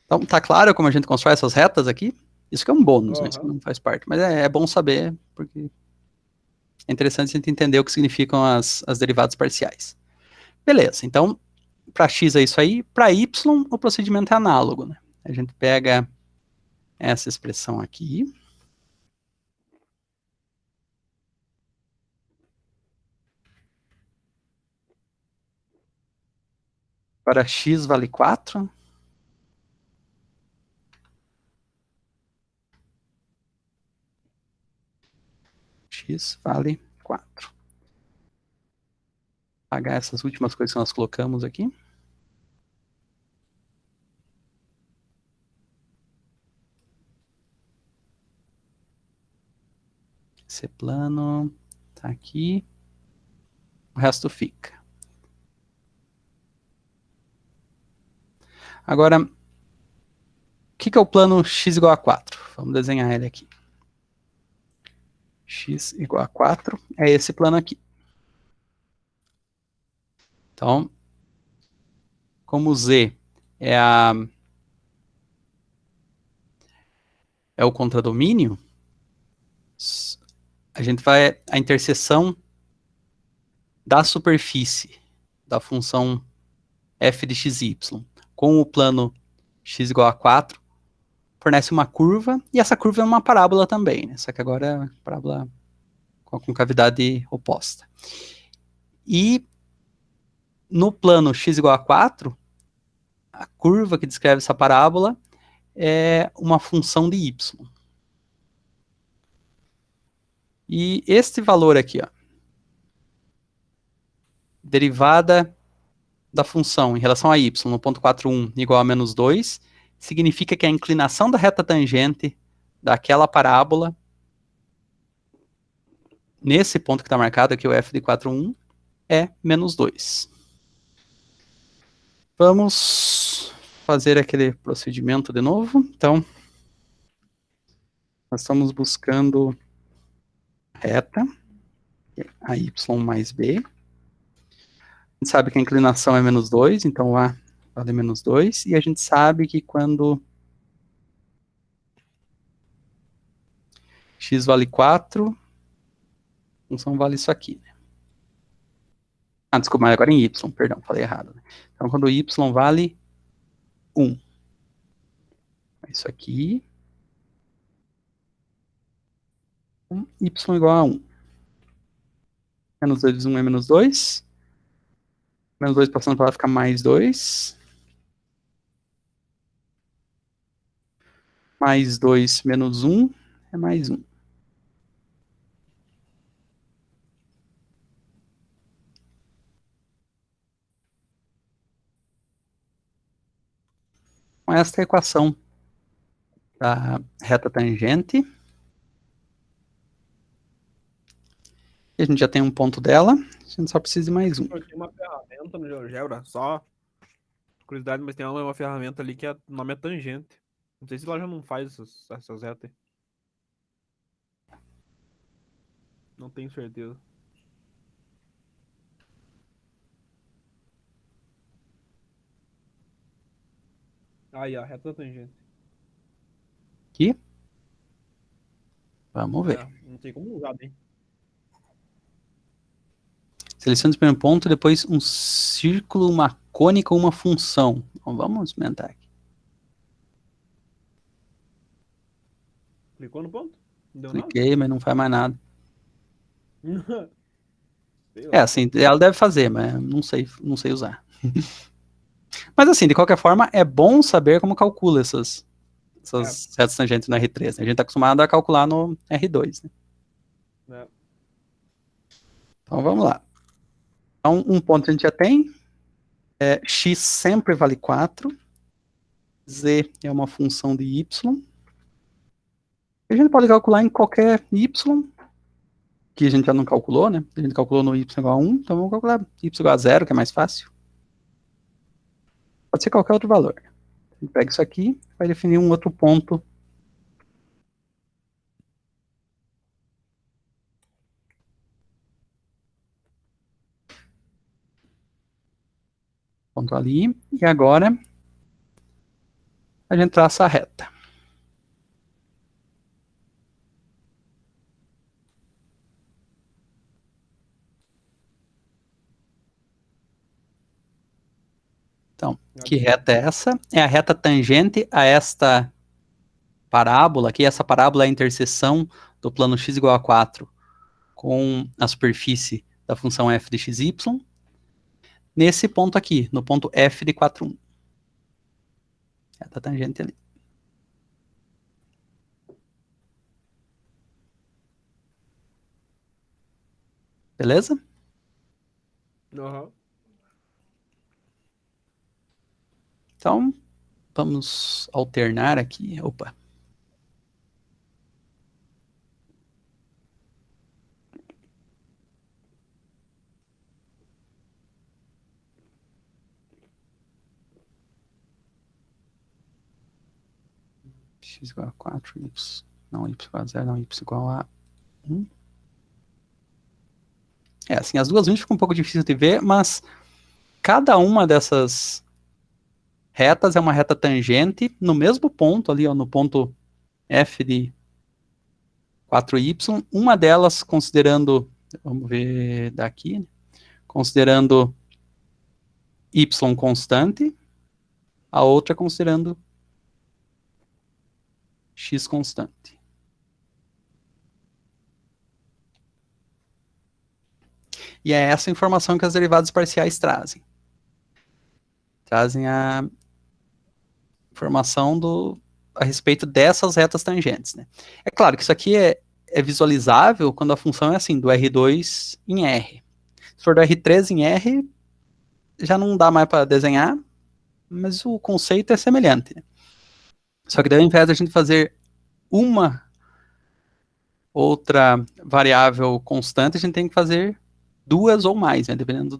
S1: Então, tá claro como a gente constrói essas retas aqui? Isso que é um bônus, né? Isso não faz parte. Mas é bom saber, porque é interessante a gente entender o que significam as derivadas parciais. Beleza, então, para x é isso aí. Para y, o procedimento é análogo. Né? A gente pega essa expressão aqui. Para x vale 4. X vale 4. Apagar essas últimas coisas que nós colocamos aqui. Esse plano tá aqui. O resto fica. Agora, o que é o plano x igual a 4? Vamos desenhar ele aqui. X igual a 4 é esse plano aqui. Então, como Z é o contradomínio, a interseção da superfície da função f de xy com o plano x igual a 4 fornece uma curva, e essa curva é uma parábola também, né? Só que agora é uma parábola com a concavidade oposta. E no plano x igual a 4, a curva que descreve essa parábola é uma função de y. E este valor aqui, ó, derivada da função em relação a y no ponto 41 igual a menos 2, significa que a inclinação da reta tangente daquela parábola, nesse ponto que está marcado aqui, o f de 41, é menos 2. Vamos fazer aquele procedimento de novo. Então, nós estamos buscando reta, a y mais b. A gente sabe que a inclinação é menos 2, então A vale menos 2. E a gente sabe que quando x vale 4, a função vale isso aqui. Ah, desculpa, mas agora em y, perdão, falei errado. Então, quando y vale 1, é isso aqui, y igual a 1. Menos 2 vezes 1 é menos 2. Menos 2 passando para lá fica mais 2. Mais 2 menos 1 é mais 1. Então, esta é a equação da reta tangente. E a gente já tem um ponto dela, a gente só precisa de mais um.
S2: Eu tinha uma ferramenta no GeoGebra, só curiosidade, mas tem uma ferramenta ali que o nome é tangente. Não sei se ela já não faz essas retas aí. Não tenho certeza. Aí, a reta da tangente.
S1: Aqui. Vamos ver.
S2: Não sei como usar bem.
S1: Selecione o primeiro ponto, depois um círculo, uma cônica ou uma função. Então, vamos experimentar aqui.
S2: Clicou no ponto? Não deu
S1: Cliquei, mas não faz mais nada.
S2: nada?
S1: É, assim, ela deve fazer, mas não sei usar. Mas assim, de qualquer forma, é bom saber como calcula essas retas tangentes no R3. Né? A gente está acostumado a calcular no R2. Né? Então vamos lá. Então, um ponto a gente já tem. X sempre vale 4. Z é uma função de y. A gente pode calcular em qualquer y, que a gente já não calculou, né? A gente calculou no y igual a 1, então vamos calcular y igual a 0, que é mais fácil. Pode ser qualquer outro valor. A gente pega isso aqui, vai definir um outro ponto. Ponto ali. E agora, a gente traça a reta. Então, que reta é essa? É a reta tangente a esta parábola aqui. Essa parábola é a interseção do plano x igual a 4 com a superfície da função f de xy. nesse ponto aqui, no ponto F de 4,1. Reta tangente ali. Beleza?
S2: Aham.
S1: Então, vamos alternar aqui. Opa. X igual a 4, y. Não, y igual a 0, não, y igual a 1. Assim, as duas unidades ficam um pouco difíceis de ver, mas cada uma dessas retas é uma reta tangente no mesmo ponto ali, ó, no ponto F de 4y, uma delas considerando, vamos ver daqui, né? Considerando y constante, a outra considerando x constante. E é essa informação que as derivadas parciais trazem. Trazem a informação a respeito dessas retas tangentes. Né? É claro que isso aqui é visualizável quando a função é assim, do R2 em R. Se for do R3 em R, já não dá mais para desenhar, mas o conceito é semelhante. Né? Só que daí, ao invés de a gente fazer uma outra variável constante, a gente tem que fazer duas ou mais, né? Dependendo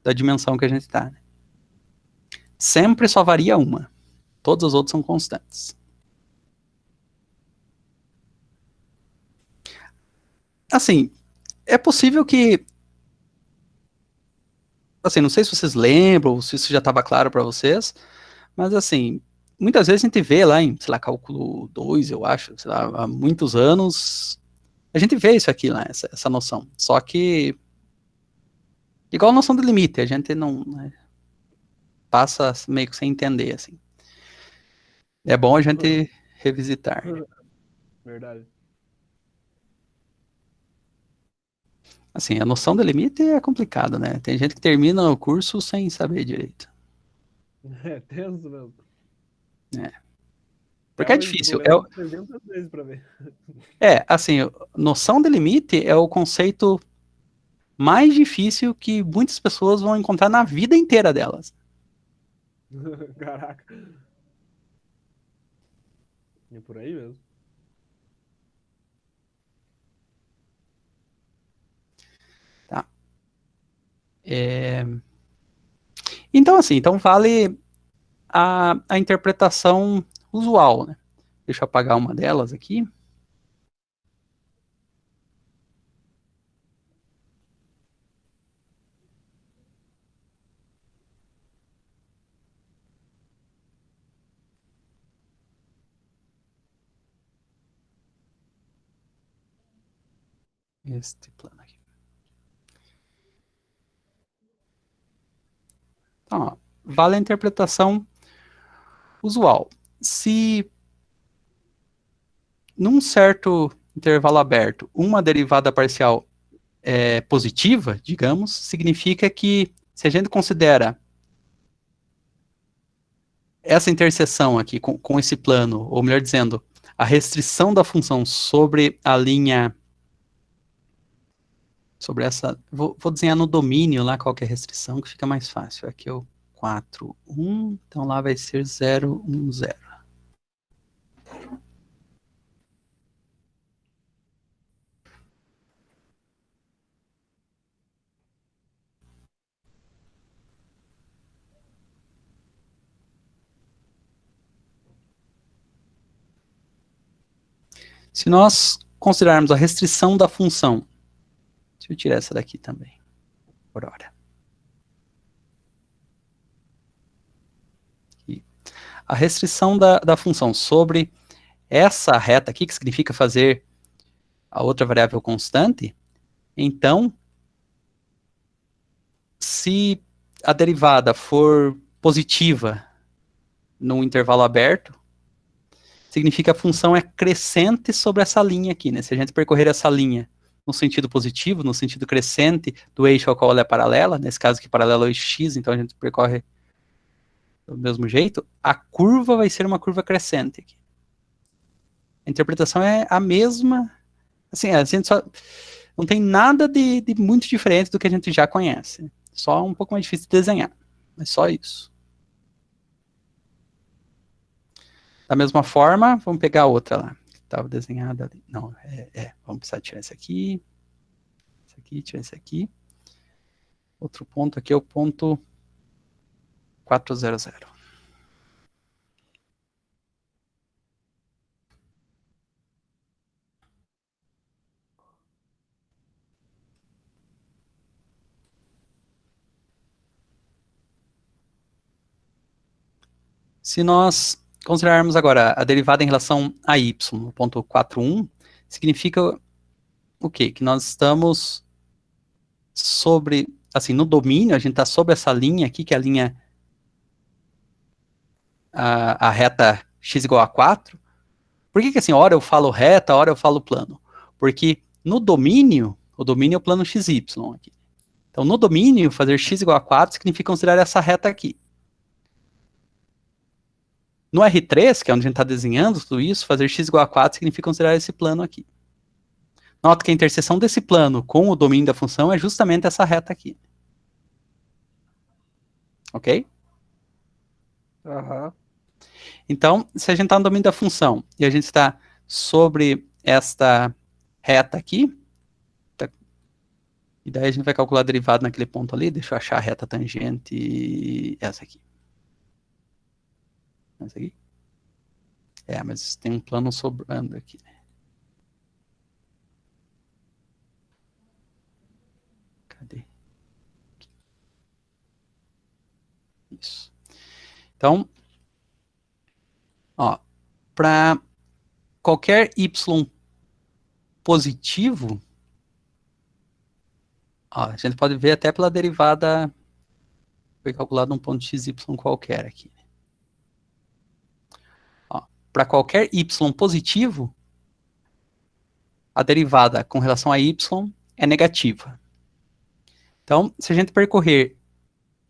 S1: da dimensão que a gente está. Né? Sempre só varia uma. Todas as outras são constantes. Assim, é possível que... Assim, não sei se vocês lembram, se isso já estava claro para vocês, mas assim, muitas vezes a gente vê lá em, sei lá, cálculo 2, eu acho, sei lá, há muitos anos, a gente vê isso aqui lá, essa noção. Só que, igual a noção de limite, a gente não... Né, passa meio que sem entender, assim. É bom a gente revisitar.
S2: Verdade.
S1: Assim, a noção de limite é complicada, né? Tem gente que termina o curso sem saber direito.
S2: É tenso mesmo.
S1: É.
S2: Até
S1: Porque é
S2: hoje, tipo, eu
S1: difícil.
S2: lembro 300 vezes pra ver.
S1: Assim, noção de limite é o conceito mais difícil que muitas pessoas vão encontrar na vida inteira delas.
S2: Caraca. É por aí mesmo.
S1: Tá? Então, assim, então vale a interpretação usual, né? Deixa eu apagar uma delas aqui. Este plano aqui. Então, ó, vale a interpretação usual. Se num certo intervalo aberto uma derivada parcial é positiva, digamos, significa que se a gente considera essa interseção aqui com esse plano, ou melhor dizendo, a restrição da função sobre a linha, sobre essa, vou desenhar no domínio lá qual que é a restrição, que fica mais fácil. Aqui é o 4, 1, então lá vai ser 0, 1, 0. Se nós considerarmos a restrição da função, deixa eu tirar essa daqui também, por hora. A restrição da função sobre essa reta aqui, que significa fazer a outra variável constante, então, se a derivada for positiva num intervalo aberto, significa que a função é crescente sobre essa linha aqui, né? Se a gente percorrer essa linha no sentido positivo, no sentido crescente do eixo ao qual ela é paralela, nesse caso aqui paralelo ao eixo x, então a gente percorre do mesmo jeito, a curva vai ser uma curva crescente aqui. A interpretação é a mesma, assim, a gente só não tem nada de muito diferente do que a gente já conhece, só um pouco mais difícil de desenhar, mas só isso. Da mesma forma, vamos pegar a outra lá, que estava desenhada ali. Não, vamos precisar tirar esse aqui, tirar esse aqui. Outro ponto aqui é o ponto 400. Se nós considerarmos agora a derivada em relação a y, no ponto 41, significa o quê? Que nós estamos sobre, assim, no domínio, a gente está sobre essa linha aqui, que é a linha, a reta x igual a 4. Por que assim, hora eu falo reta, hora eu falo plano? Porque no domínio, o domínio é o plano xy aqui. Então, no domínio, fazer x igual a 4 significa considerar essa reta aqui. No R3, que é onde a gente está desenhando tudo isso, fazer x igual a 4 significa considerar esse plano aqui. Nota que a interseção desse plano com o domínio da função é justamente essa reta aqui. Ok?
S2: Aham.
S1: Então, se a gente está no domínio da função e a gente está sobre esta reta aqui, e daí a gente vai calcular a derivada naquele ponto ali. Deixa eu achar a reta tangente. Essa aqui. Essa aqui. Mas tem um plano sobrando aqui. Cadê? Isso. Então, ó, para qualquer y positivo, ó, a gente pode ver até pela derivada, foi calculado um ponto xy qualquer aqui. Para qualquer y positivo, a derivada com relação a y é negativa. Então, se a gente percorrer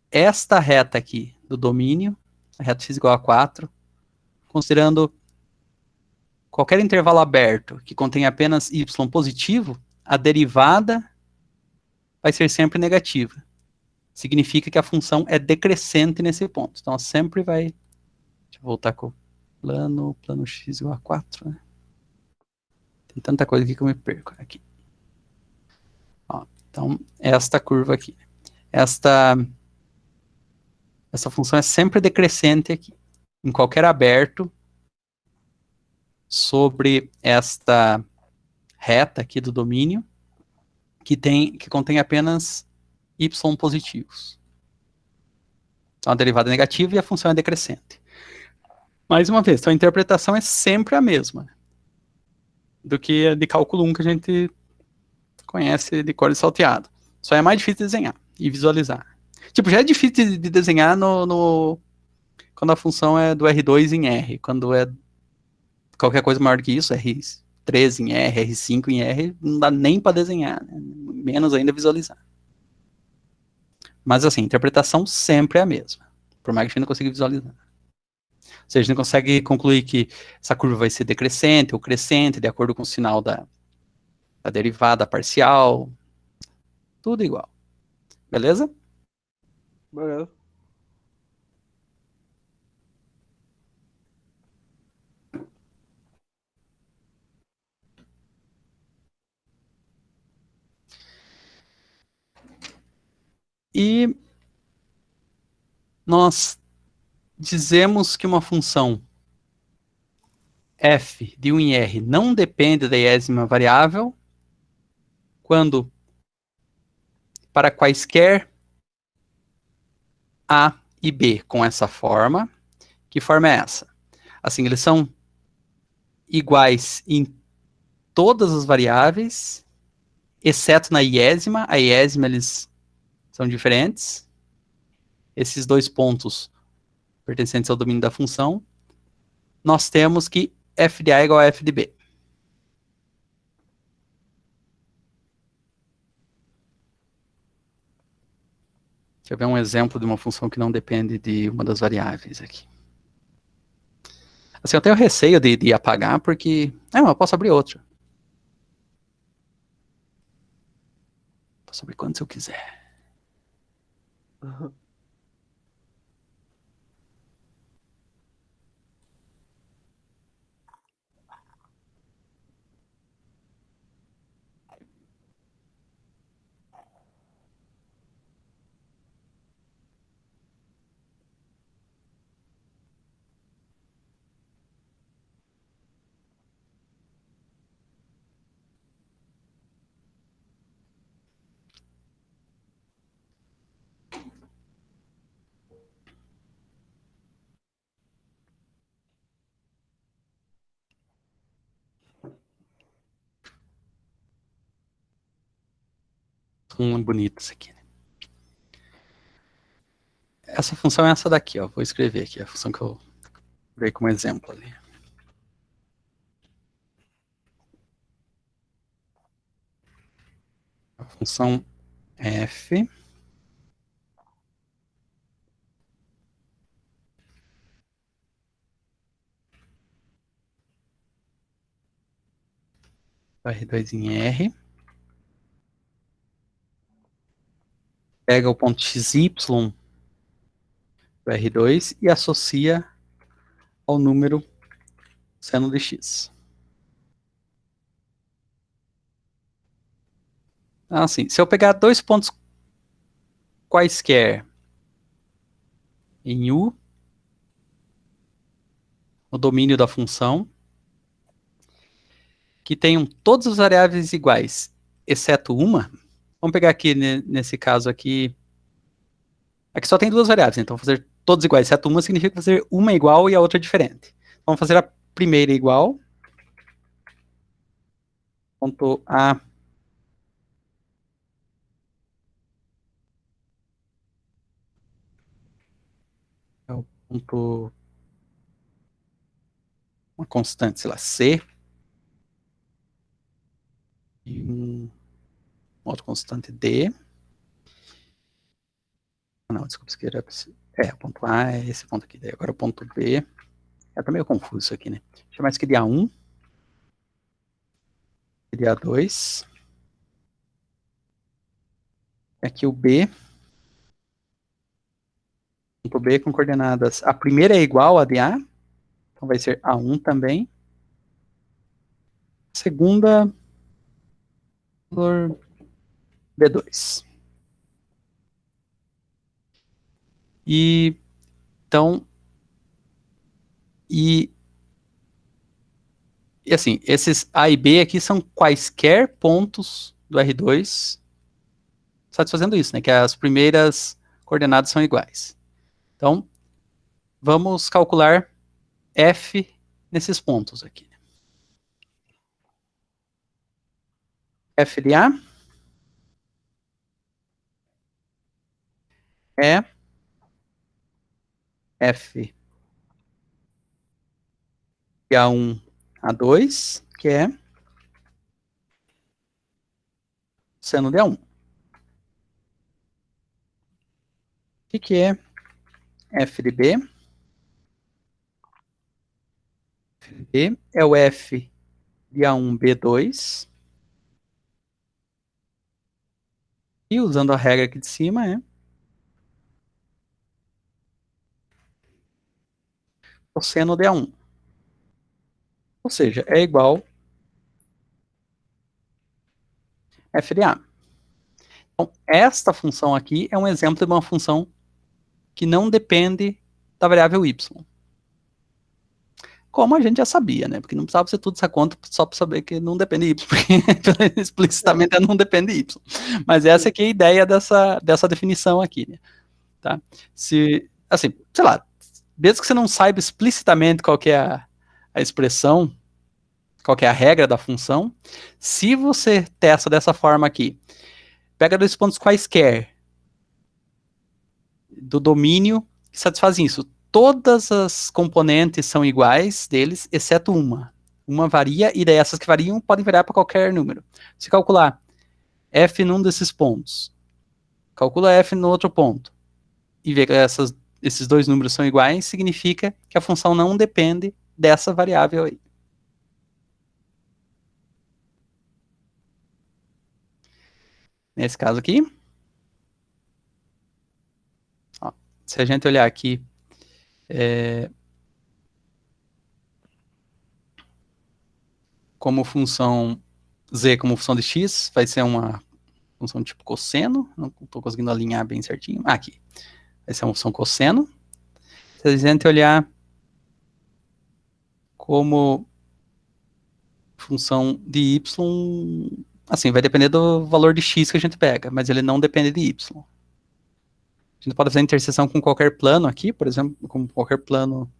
S1: esta reta aqui do domínio, a reta x igual a 4, considerando qualquer intervalo aberto que contém apenas y positivo, a derivada vai ser sempre negativa. Significa que a função é decrescente nesse ponto. Então, sempre vai... Deixa eu voltar com o plano x igual a 4, né? Tem tanta coisa aqui que eu me perco. Aqui. Ó, então, esta curva aqui. Essa função é sempre decrescente aqui. Em qualquer aberto sobre esta reta aqui do domínio que contém apenas y positivos. Então, a derivada é negativa e a função é decrescente. Mais uma vez, então a interpretação é sempre a mesma do que a de cálculo 1 que a gente conhece de cor e salteado. Só é mais difícil de desenhar e visualizar. Tipo, já é difícil de desenhar quando a função é do R2 em R. Quando é qualquer coisa maior do que isso, R3 em R, R5 em R, não dá nem para desenhar, né? Menos ainda visualizar. Mas assim, a interpretação sempre é a mesma, por mais que a gente não consiga visualizar. Ou seja, a gente consegue concluir que essa curva vai ser decrescente ou crescente, de acordo com o sinal da derivada parcial, tudo igual. Beleza?
S2: Beleza.
S1: E nós dizemos que uma função f de 1 em r não depende da iésima variável quando para quaisquer a e b com essa forma. Que forma é essa? Assim, eles são iguais em todas as variáveis, exceto na iésima. A iésima, eles são diferentes. Esses dois pontos pertencentes ao domínio da função. Nós temos que f de a igual a f de b. Deixa eu ver um exemplo de uma função que não depende de uma das variáveis aqui. Assim, eu tenho receio de apagar, porque... Não, eu posso abrir outra. Posso abrir quantos eu quiser. Bonito isso aqui. Essa função é essa daqui, ó. Vou escrever aqui, a função que eu dei como exemplo ali. A função f R2 em R, pega o ponto xy do R2 e associa ao número seno de x. Assim, se eu pegar dois pontos quaisquer em U, no domínio da função, que tenham todas as variáveis iguais, exceto uma, vamos pegar aqui, nesse caso aqui, aqui só tem duas variáveis, então fazer todas iguais, exceto uma, significa fazer uma igual e a outra diferente. Vamos fazer a primeira igual, ponto A é o ponto, uma constante, sei lá, C, e uma outra constante D. Não, desculpa, isso aqui era... o ponto A é esse ponto aqui, daí agora o ponto B, tá meio confuso isso aqui, né? Chamar isso aqui de A1, de A2, aqui o B, ponto B com coordenadas, a primeira é igual a de A, então vai ser A1 também, a segunda, valor B2. E, então, e assim, esses A e B aqui são quaisquer pontos do R2 satisfazendo isso, né, que as primeiras coordenadas são iguais. Então, vamos calcular F nesses pontos aqui. F de A é F de A1, A2, que é seno de A1. O que é F de B? B é o F de A1, B2. E usando a regra aqui de cima é o seno de A1. Ou seja, é igual F de A. Então, esta função aqui é um exemplo de uma função que não depende da variável y. Como a gente já sabia, né? Porque não precisava ser tudo essa conta só para saber que não depende de y, porque explicitamente não depende de y. Mas essa aqui é a ideia dessa definição aqui, né? Tá? Se, assim, sei lá, mesmo que você não saiba explicitamente qual que é a expressão, qual que é a regra da função, se você testa dessa forma aqui, pega dois pontos quaisquer do domínio que satisfazem isso. Todas as componentes são iguais deles, exceto uma. Uma varia, e dessas que variam podem variar para qualquer número. Se calcular f num desses pontos, calcula f no outro ponto, e ver que esses dois números são iguais, significa que a função não depende dessa variável aí. Nesse caso aqui, ó, se a gente olhar aqui, como função z como função de x, vai ser uma função tipo cosseno, não estou conseguindo alinhar bem certinho. Aqui, vai ser uma função cosseno. Se a gente olhar como função de y, assim, vai depender do valor de x que a gente pega, mas ele não depende de y. A gente pode fazer interseção com qualquer plano aqui, por exemplo, com qualquer plano.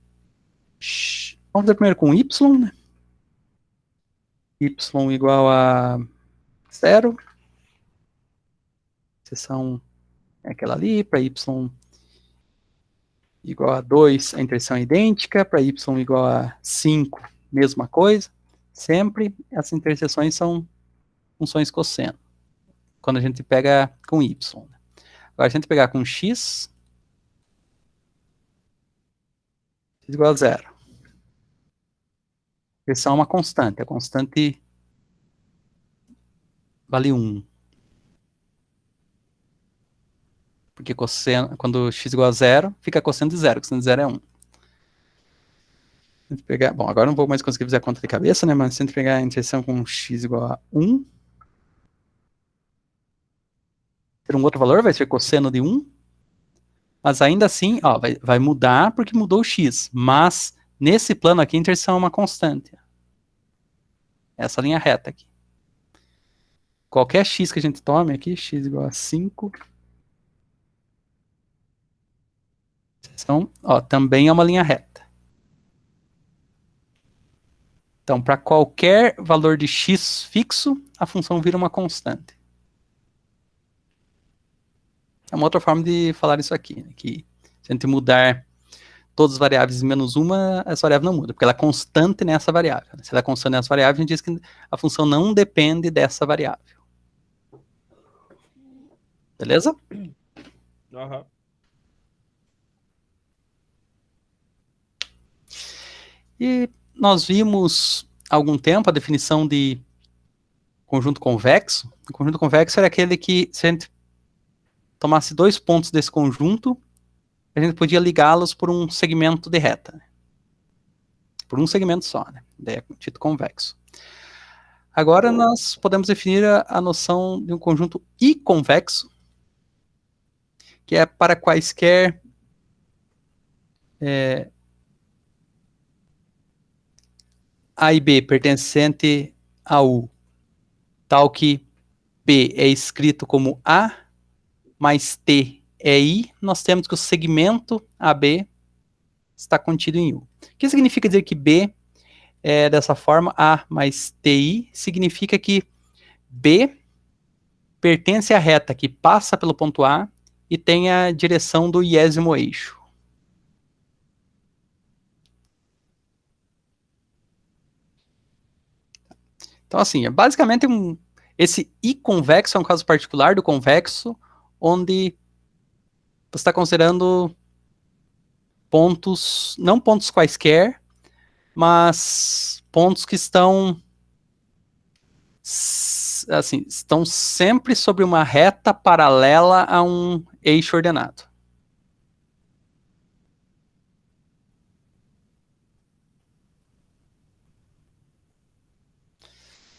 S1: Vamos fazer primeiro com y, né? Y igual a 0. Interseção é aquela ali, para y igual a 2, a interseção é idêntica, para y igual a 5, mesma coisa. Sempre essas interseções são funções cosseno, quando a gente pega com y. Agora, se a gente pegar com x igual a 0. Interseção é uma constante, a constante vale 1. Porque cosseno, quando x igual a 0, fica cosseno de 0, cosseno de 0 é 1. Pegar, bom, agora não vou mais conseguir fazer a conta de cabeça, né? Mas se a gente pegar a interseção com x igual a 1, ter um outro valor, vai ser cosseno de 1. Mas ainda assim, ó, vai mudar porque mudou o x. Mas nesse plano aqui, a interseção é uma constante. Essa linha reta aqui. Qualquer x que a gente tome aqui, x igual a 5. Então, ó, também é uma linha reta. Então, para qualquer valor de x fixo, a função vira uma constante. É uma outra forma de falar isso aqui, né? Que se a gente mudar todas as variáveis menos uma, essa variável não muda, porque ela é constante nessa variável. Se ela é constante nessa variável, a gente diz que a função não depende dessa variável. Beleza?
S2: Aham.
S1: E nós vimos há algum tempo a definição de conjunto convexo. O conjunto convexo era aquele que, se a gente tomasse dois pontos desse conjunto, a gente podia ligá-los por um segmento de reta. Né? Por um segmento só, né? Daí é dito convexo. Agora nós podemos definir a noção de um conjunto iconvexo, que é para quaisquer A e B pertencente a U, tal que B é escrito como A mais T é I, nós temos que o segmento AB está contido em U. O que significa dizer que B é dessa forma, A mais TI, significa que B pertence à reta que passa pelo ponto A e tem a direção do iésimo eixo. Então, assim, é basicamente esse iconvexo é um caso particular do convexo, onde você está considerando pontos, não pontos quaisquer, mas pontos que estão assim, estão sempre sobre uma reta paralela a um eixo ordenado.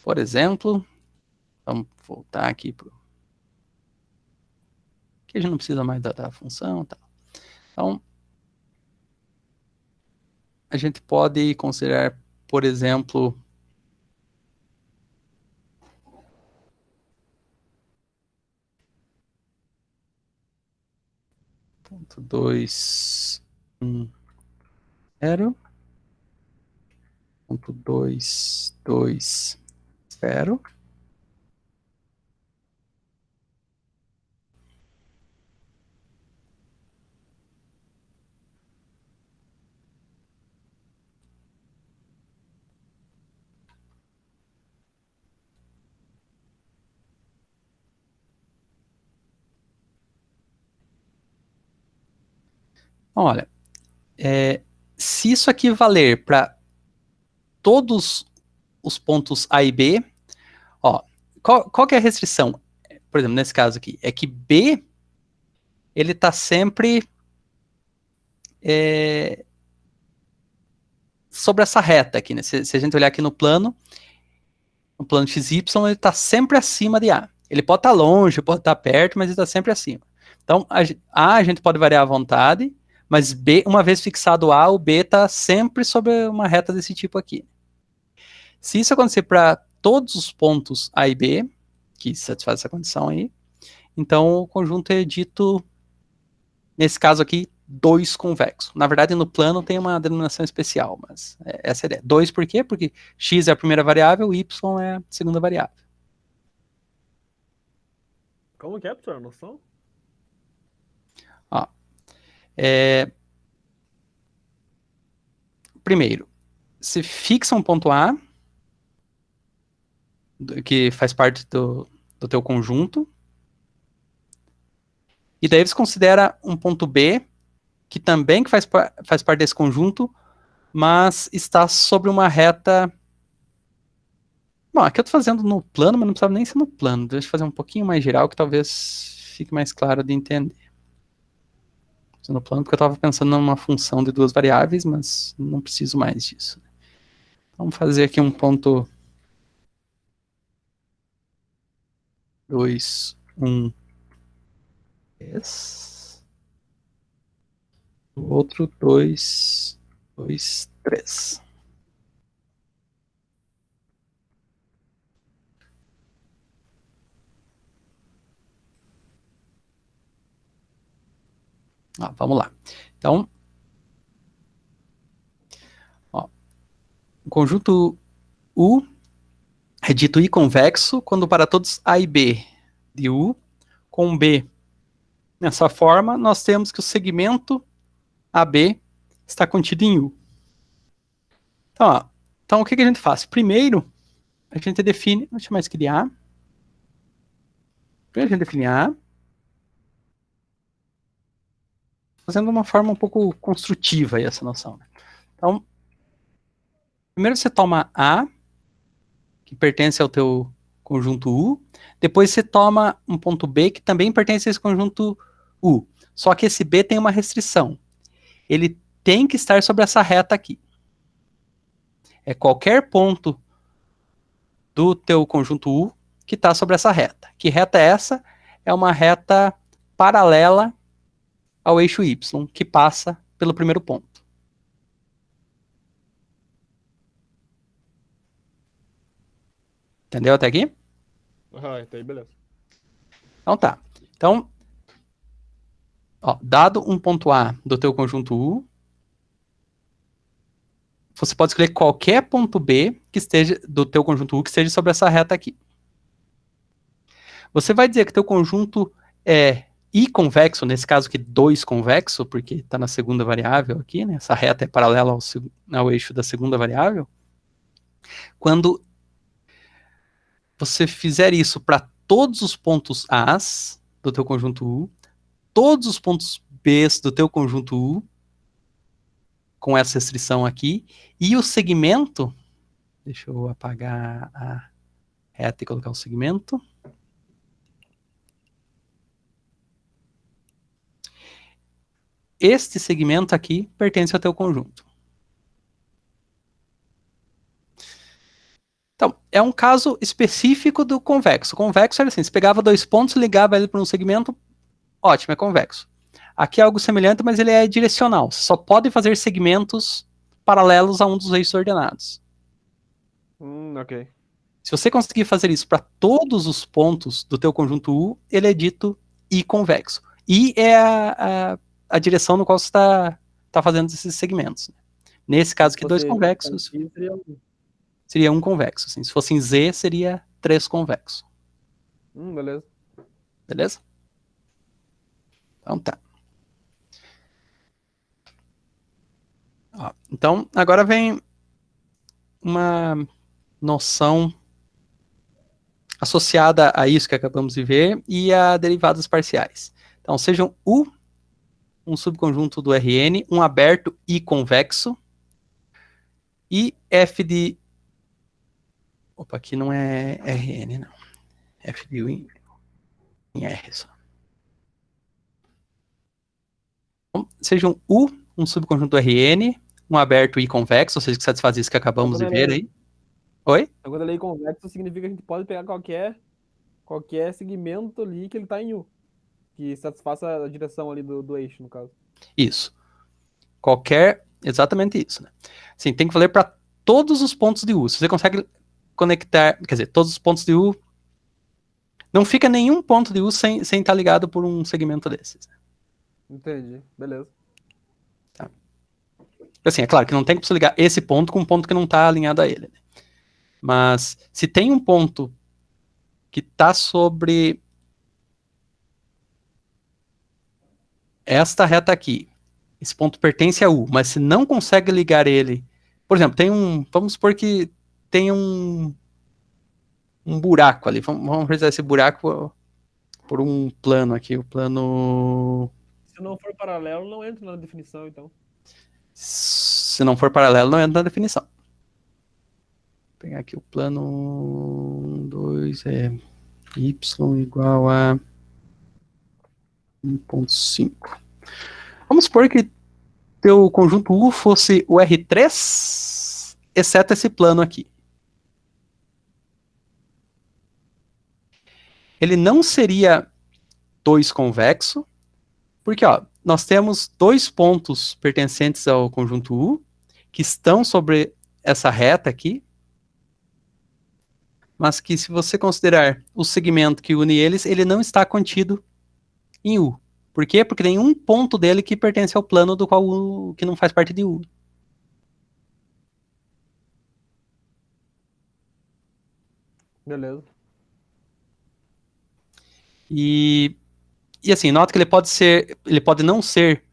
S1: Por exemplo, vamos voltar aqui para que a gente não precisa mais da função, tá? Então, a gente pode considerar, por exemplo, ponto 2, 0, ponto 2, 2, 0. Olha, se isso aqui valer para todos os pontos A e B, ó, qual que é a restrição? Por exemplo, nesse caso aqui, é que B, ele está sempre sobre essa reta aqui, né? Se a gente olhar aqui no plano XY, ele está sempre acima de A. Ele pode estar longe, pode estar perto, mas ele está sempre acima. Então, a gente pode variar à vontade, mas B, uma vez fixado A, o B está sempre sobre uma reta desse tipo aqui. Se isso acontecer para todos os pontos A e B, que satisfaz essa condição aí, então o conjunto é dito, nesse caso aqui, 2 convexo. Na verdade, no plano tem uma denominação especial, mas essa é a ideia. 2 por quê? Porque x é a primeira variável, y é a segunda variável.
S2: Como que é, professor? Noção?
S1: Ó, primeiro, se fixa um ponto A, que faz parte do teu conjunto, e daí você considera um ponto B, que também faz parte desse conjunto, mas está sobre uma reta... Bom, aqui eu estou fazendo no plano, mas não precisava nem ser no plano. Deixa eu fazer um pouquinho mais geral, que talvez fique mais claro de entender. No plano, porque eu estava pensando numa função de 2 variáveis, mas não preciso mais disso. Vamos fazer aqui um ponto 2, 1, 3. O outro 2, 2, 3. Vamos lá. Então, ó, o conjunto U é dito I convexo quando para todos A e B de U com B. Nessa forma, nós temos que o segmento AB está contido em U. Então o que a gente faz? Primeiro, a gente define... Deixa eu chamar isso aqui de A. Primeiro a gente define A, fazendo de uma forma um pouco construtiva aí essa noção. Então, primeiro você toma A, que pertence ao teu conjunto U, depois você toma um ponto B, que também pertence a esse conjunto U. Só que esse B tem uma restrição. Ele tem que estar sobre essa reta aqui. É qualquer ponto do teu conjunto U que está sobre essa reta. Que reta é essa? É uma reta paralela ao eixo Y, que passa pelo primeiro ponto. Entendeu até aqui?
S2: Tá aí, beleza.
S1: Então tá. Então, dado um ponto A do teu conjunto U, você pode escolher qualquer ponto B que esteja do teu conjunto U que esteja sobre essa reta aqui. Você vai dizer que teu conjunto é I convexo, nesse caso aqui 2 convexo, porque está na segunda variável aqui, né? Essa reta é paralela ao eixo da segunda variável. Quando você fizer isso para todos os pontos A's do teu conjunto U, todos os pontos B's do teu conjunto U, com essa restrição aqui, e o segmento, deixa eu apagar a reta e colocar o segmento. Este segmento aqui pertence ao teu conjunto. Então, é um caso específico do convexo. O convexo era assim, você pegava 2 pontos, ligava ele para um segmento, ótimo, é convexo. Aqui é algo semelhante, mas ele é direcional. Você só pode fazer segmentos paralelos a um dos eixos ordenados.
S2: Ok.
S1: Se você conseguir fazer isso para todos os pontos do teu conjunto U, ele é dito I convexo. I é a direção no qual você está fazendo esses segmentos. Nesse caso aqui, 2 convexos seria 1 convexo. Assim. Se fosse em Z, seria 3 convexo.
S2: Beleza.
S1: Beleza? Então tá. Então, agora vem uma noção associada a isso que acabamos de ver e a derivadas parciais. Então, sejam U um subconjunto do Rn, um aberto e convexo, e f de... Opa, aqui não é Rn, não. F de U em R só. Então, seja um U, um subconjunto do Rn, um aberto e convexo, ou seja, que satisfaz isso que acabamos de ver aí. Oi?
S2: Então, quando a lei convexa, significa que a gente pode pegar qualquer segmento ali que ele tá em U, que satisfaça a direção ali do eixo, no caso.
S1: Isso. Exatamente isso, né? Sim, tem que valer para todos os pontos de U. Se você consegue conectar, quer dizer, todos os pontos de U, não fica nenhum ponto de U sem estar ligado por um segmento desses.
S2: Entendi, beleza.
S1: Tá. Assim, é claro que não tem como você ligar esse ponto com um ponto que não está alinhado a ele. Né? Mas se tem um ponto que está sobre esta reta aqui, esse ponto pertence a U, mas se não consegue ligar ele, por exemplo, vamos supor que tem um buraco ali, vamos realizar esse buraco por um plano aqui, o plano...
S2: Se não for paralelo, não entra na definição, então.
S1: Se não for paralelo, não entra na definição. Vou pegar aqui o plano 2 é y igual a 1.5. Vamos supor que teu conjunto U fosse o R3, exceto esse plano aqui. Ele não seria 2 convexo, porque ó, nós temos dois pontos pertencentes ao conjunto U, que estão sobre essa reta aqui, mas que se você considerar o segmento que une eles, ele não está contido em U. Por quê? Porque tem um ponto dele que pertence ao plano do qual U, que não faz parte de U.
S2: Beleza.
S1: E assim, nota que ele pode não ser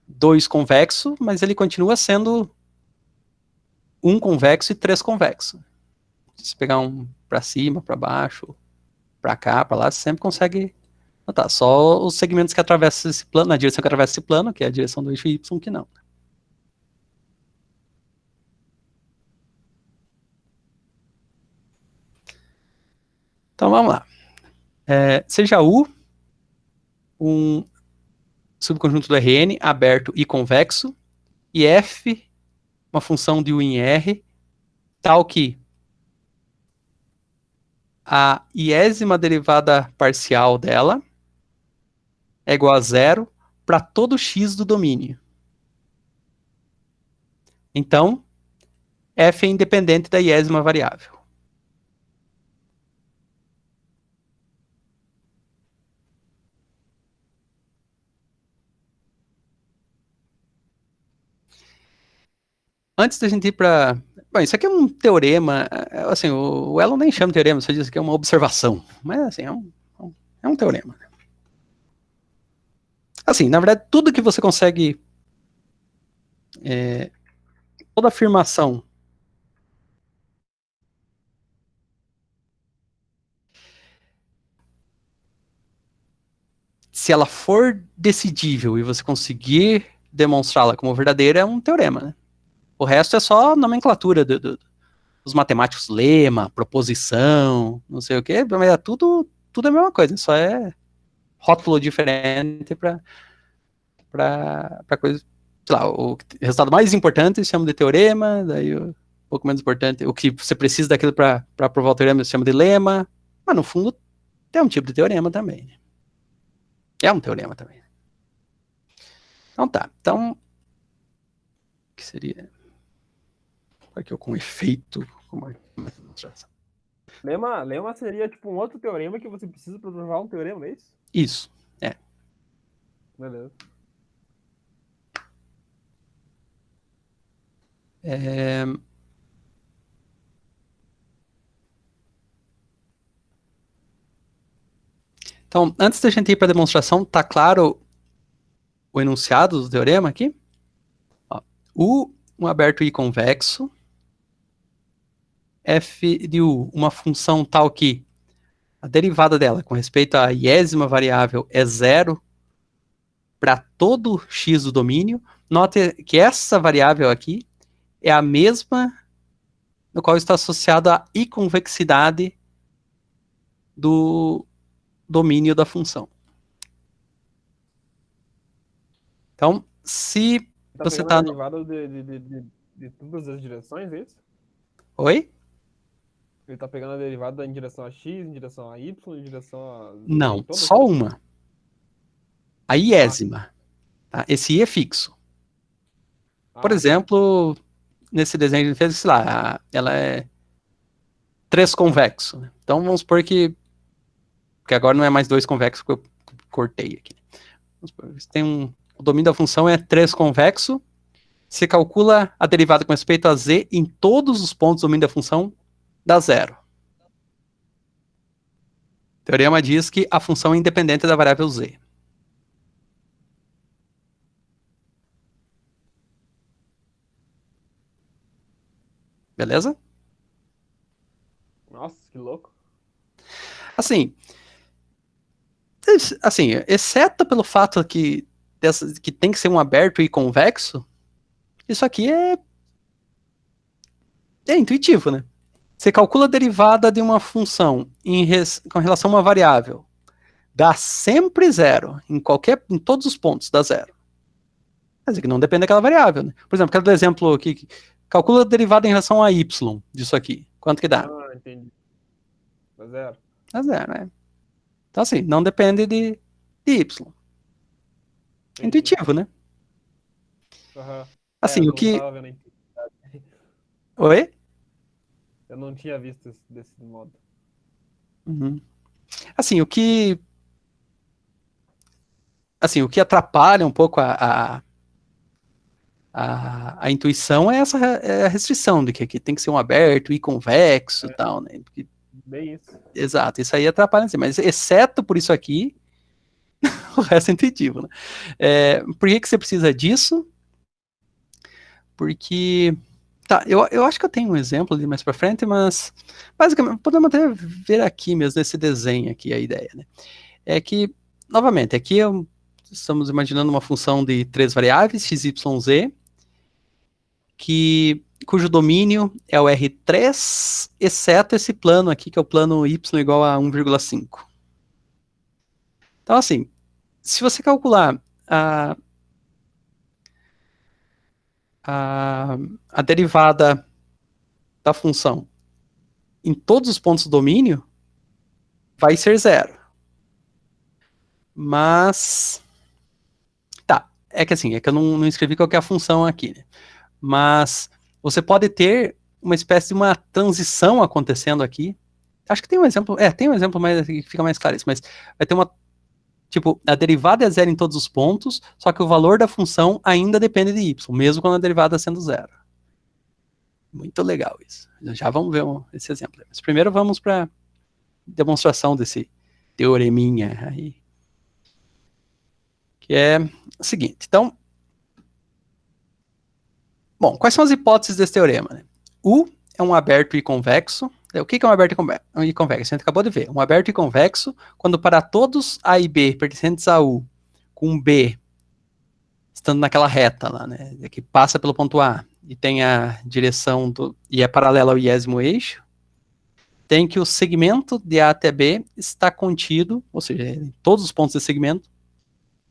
S1: 2 convexo, mas ele continua sendo 1 convexo e 3 convexo. Se pegar um para cima, para baixo, para cá, para lá, você sempre consegue notar. Só os segmentos que atravessam esse plano, na direção que atravessa esse plano, que é a direção do eixo Y, que não. Então vamos lá. Seja U um subconjunto do Rn aberto e convexo, e F uma função de U em R, tal que a iésima derivada parcial dela é igual a zero para todo x do domínio. Então, f é independente da iésima variável. Antes da gente ir para... Bom, isso aqui é um teorema, assim, o Elon nem chama de teorema, só diz que é uma observação, mas assim, é um teorema. Assim, na verdade, tudo que você consegue... toda afirmação se ela for decidível e você conseguir demonstrá-la como verdadeira, é um teorema, né? O resto é só nomenclatura dos matemáticos, lema, proposição, não sei o quê, mas é tudo a mesma coisa, só é rótulo diferente para coisa, sei lá, o resultado mais importante se chama de teorema, daí o pouco menos importante, o que você precisa daquilo para provar o teorema se chama de lema, mas no fundo é um tipo de teorema também. É um teorema também. Então tá. Então, o que seria? Aqui com efeito.
S2: Lema seria tipo um outro teorema que você precisa para provar um teorema, não é isso?
S1: Isso, é.
S2: Beleza.
S1: Então, antes da gente ir para a demonstração, tá claro o enunciado do teorema aqui? Ó, U, um aberto I convexo, f de U, uma função tal que a derivada dela com respeito à iésima variável é zero para todo x do domínio. Note que essa variável aqui é a mesma no qual está associada a iconvexidade do domínio da função. Então, se
S2: Tá
S1: você
S2: pegando a
S1: está no...
S2: derivada de todas as direções, é isso?
S1: Oi?
S2: Ele tá pegando a derivada em direção a x, em direção a y, em direção a z, em
S1: Não,
S2: todas
S1: só
S2: essas?
S1: uma. A
S2: Ah,
S1: iésima. Tá? Esse i é fixo. Por
S2: tá.
S1: exemplo, nesse desenho que a gente fez, sei lá, ela é 3 convexo. Né? Então vamos supor que agora não é mais 2 convexo, porque eu cortei aqui. Vamos supor, tem o domínio da função é 3 convexo. Você calcula a derivada com respeito a z em todos os pontos do domínio da função, dá zero. O teorema diz que a função é independente da variável z. Beleza?
S2: Nossa, que louco.
S1: Assim, exceto pelo fato que tem que ser um aberto e convexo, isso aqui é intuitivo, né? Você calcula a derivada de uma função com relação a uma variável. Dá sempre zero. Em todos os pontos dá zero. Quer dizer que não depende daquela variável. Né? Por exemplo, quero dar exemplo aqui. Calcula a derivada em relação a y disso aqui. Quanto que dá?
S2: Ah, entendi. Dá zero.
S1: Dá zero, né? Então, assim, não depende de y. É
S2: Entendi.
S1: intuitivo, né?
S2: Aham. É, eu
S1: Assim, o
S2: não
S1: que.
S2: tava vendo aqui.
S1: Oi?
S2: Eu não tinha visto desse modo.
S1: Uhum. Assim, o que. Assim, o que atrapalha um pouco a intuição é essa restrição de que aqui tem que ser um aberto e convexo e
S2: É,
S1: tal, né? Porque,
S2: bem isso.
S1: exato, isso aí atrapalha, assim, mas exceto por isso aqui, o resto é intuitivo, né? Por que você precisa disso? Porque, tá, eu acho que eu tenho um exemplo ali mais pra frente, mas basicamente, podemos até ver aqui mesmo, nesse desenho aqui, a ideia, né? É que, novamente, aqui estamos imaginando uma função de 3 variáveis, x, y, z, cujo domínio é o R3, exceto esse plano aqui, que é o plano y igual a 1,5. Então, assim, se você calcular a, a derivada da função em todos os pontos do domínio, vai ser zero. Mas, tá, é que assim, é que eu não escrevi qual que é a função aqui, né? Mas você pode ter uma espécie de uma transição acontecendo aqui. Acho que tem um exemplo mais que fica mais claro isso, mas vai ter uma, tipo, a derivada é zero em todos os pontos, só que o valor da função ainda depende de y, mesmo quando a derivada sendo zero. Muito legal isso. Já vamos ver esse exemplo. Mas primeiro vamos para demonstração desse teoreminha aí, que é o seguinte. Então, bom, quais são as hipóteses desse teorema? Né? U é um aberto e convexo. O que é um aberto e convexo? A gente acabou de ver. Um aberto e convexo, quando para todos A e B pertencentes a U, com B estando naquela reta lá, né, que passa pelo ponto A e tem a direção e é paralelo ao iésimo eixo, tem que o segmento de A até B está contido, ou seja, todos os pontos desse segmento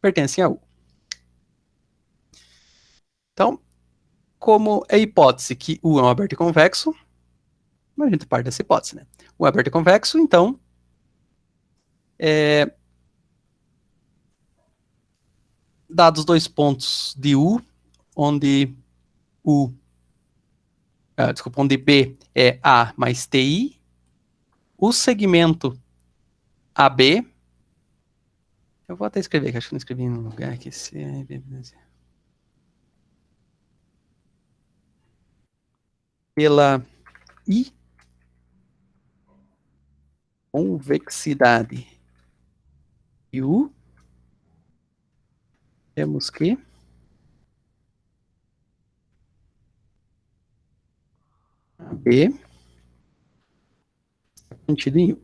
S1: pertencem a U. Então, como é a hipótese que U é um aberto e convexo, a gente parte dessa hipótese, né? O aberto e convexo, então, dados dois pontos de U, onde onde B é A mais TI, o segmento AB, eu vou até escrever, que acho que não escrevi em lugar aqui, pela I convexidade de U, temos que B contido em U.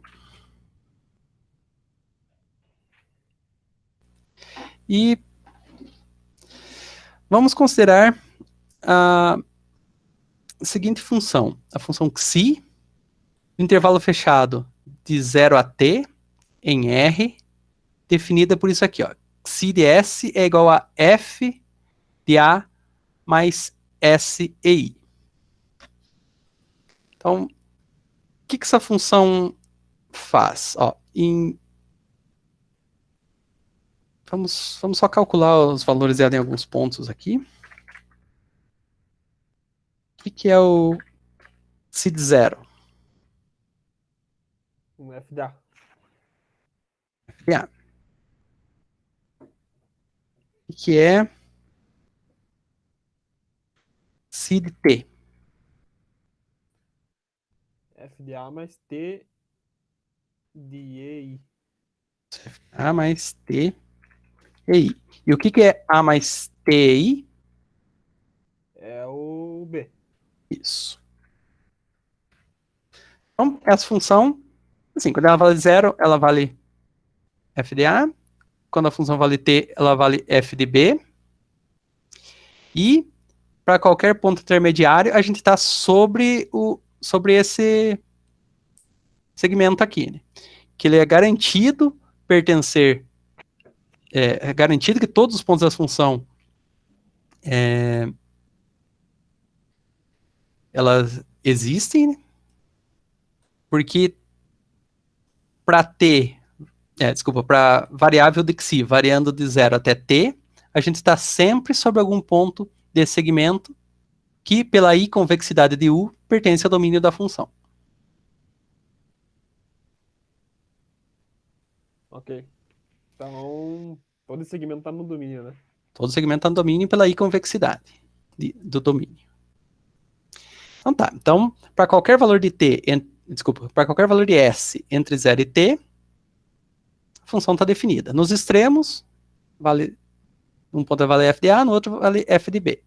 S1: E Vamos considerar a seguinte função. A função xi, intervalo fechado de 0 a t, em R, definida por isso aqui, ó. Xi de S é igual a F de A mais S e I. Então, o que essa função faz? Ó, vamos só calcular os valores dela em alguns pontos aqui. O que é o xi de 0?
S2: Um FDA.
S1: FA. O que é xi de t?
S2: FDA mais T de EI.
S1: A mais t e I. E o que é A mais t e I?
S2: É o B.
S1: Isso. Então, essa função, assim, quando ela vale 0, ela vale f de A. Quando a função vale t, ela vale f de B. E, para qualquer ponto intermediário, a gente está sobre esse segmento aqui, né? Que ele é garantido pertencer, é garantido que todos os pontos da função elas existem, né? Porque para t, para variável de xi variando de 0 até t, a gente está sempre sobre algum ponto desse segmento que, pela I-convexidade de U, pertence ao domínio da função.
S2: Ok. Então, todo esse segmento tá no domínio, né?
S1: Todo segmento está no domínio pela I-convexidade do domínio. Então tá. Então, para qualquer valor de t, para qualquer valor de S entre 0 e t, a função está definida. Nos extremos, vale um ponto vale f de A, no outro vale f de B.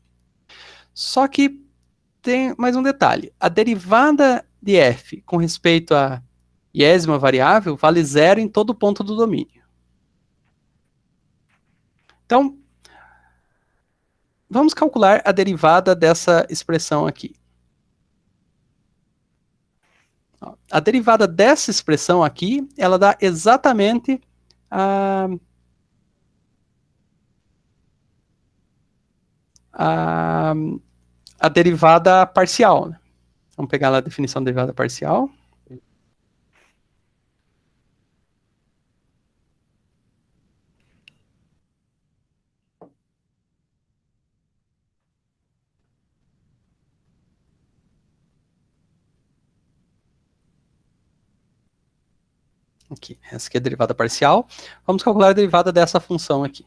S1: Só que tem mais um detalhe. A derivada de f com respeito à iésima variável vale 0 em todo ponto do domínio. Então, vamos calcular a derivada dessa expressão aqui. A derivada dessa expressão aqui, ela dá exatamente a derivada parcial, né? Vamos pegar lá a definição da derivada parcial. Aqui, essa aqui é a derivada parcial. Vamos calcular a derivada dessa função aqui.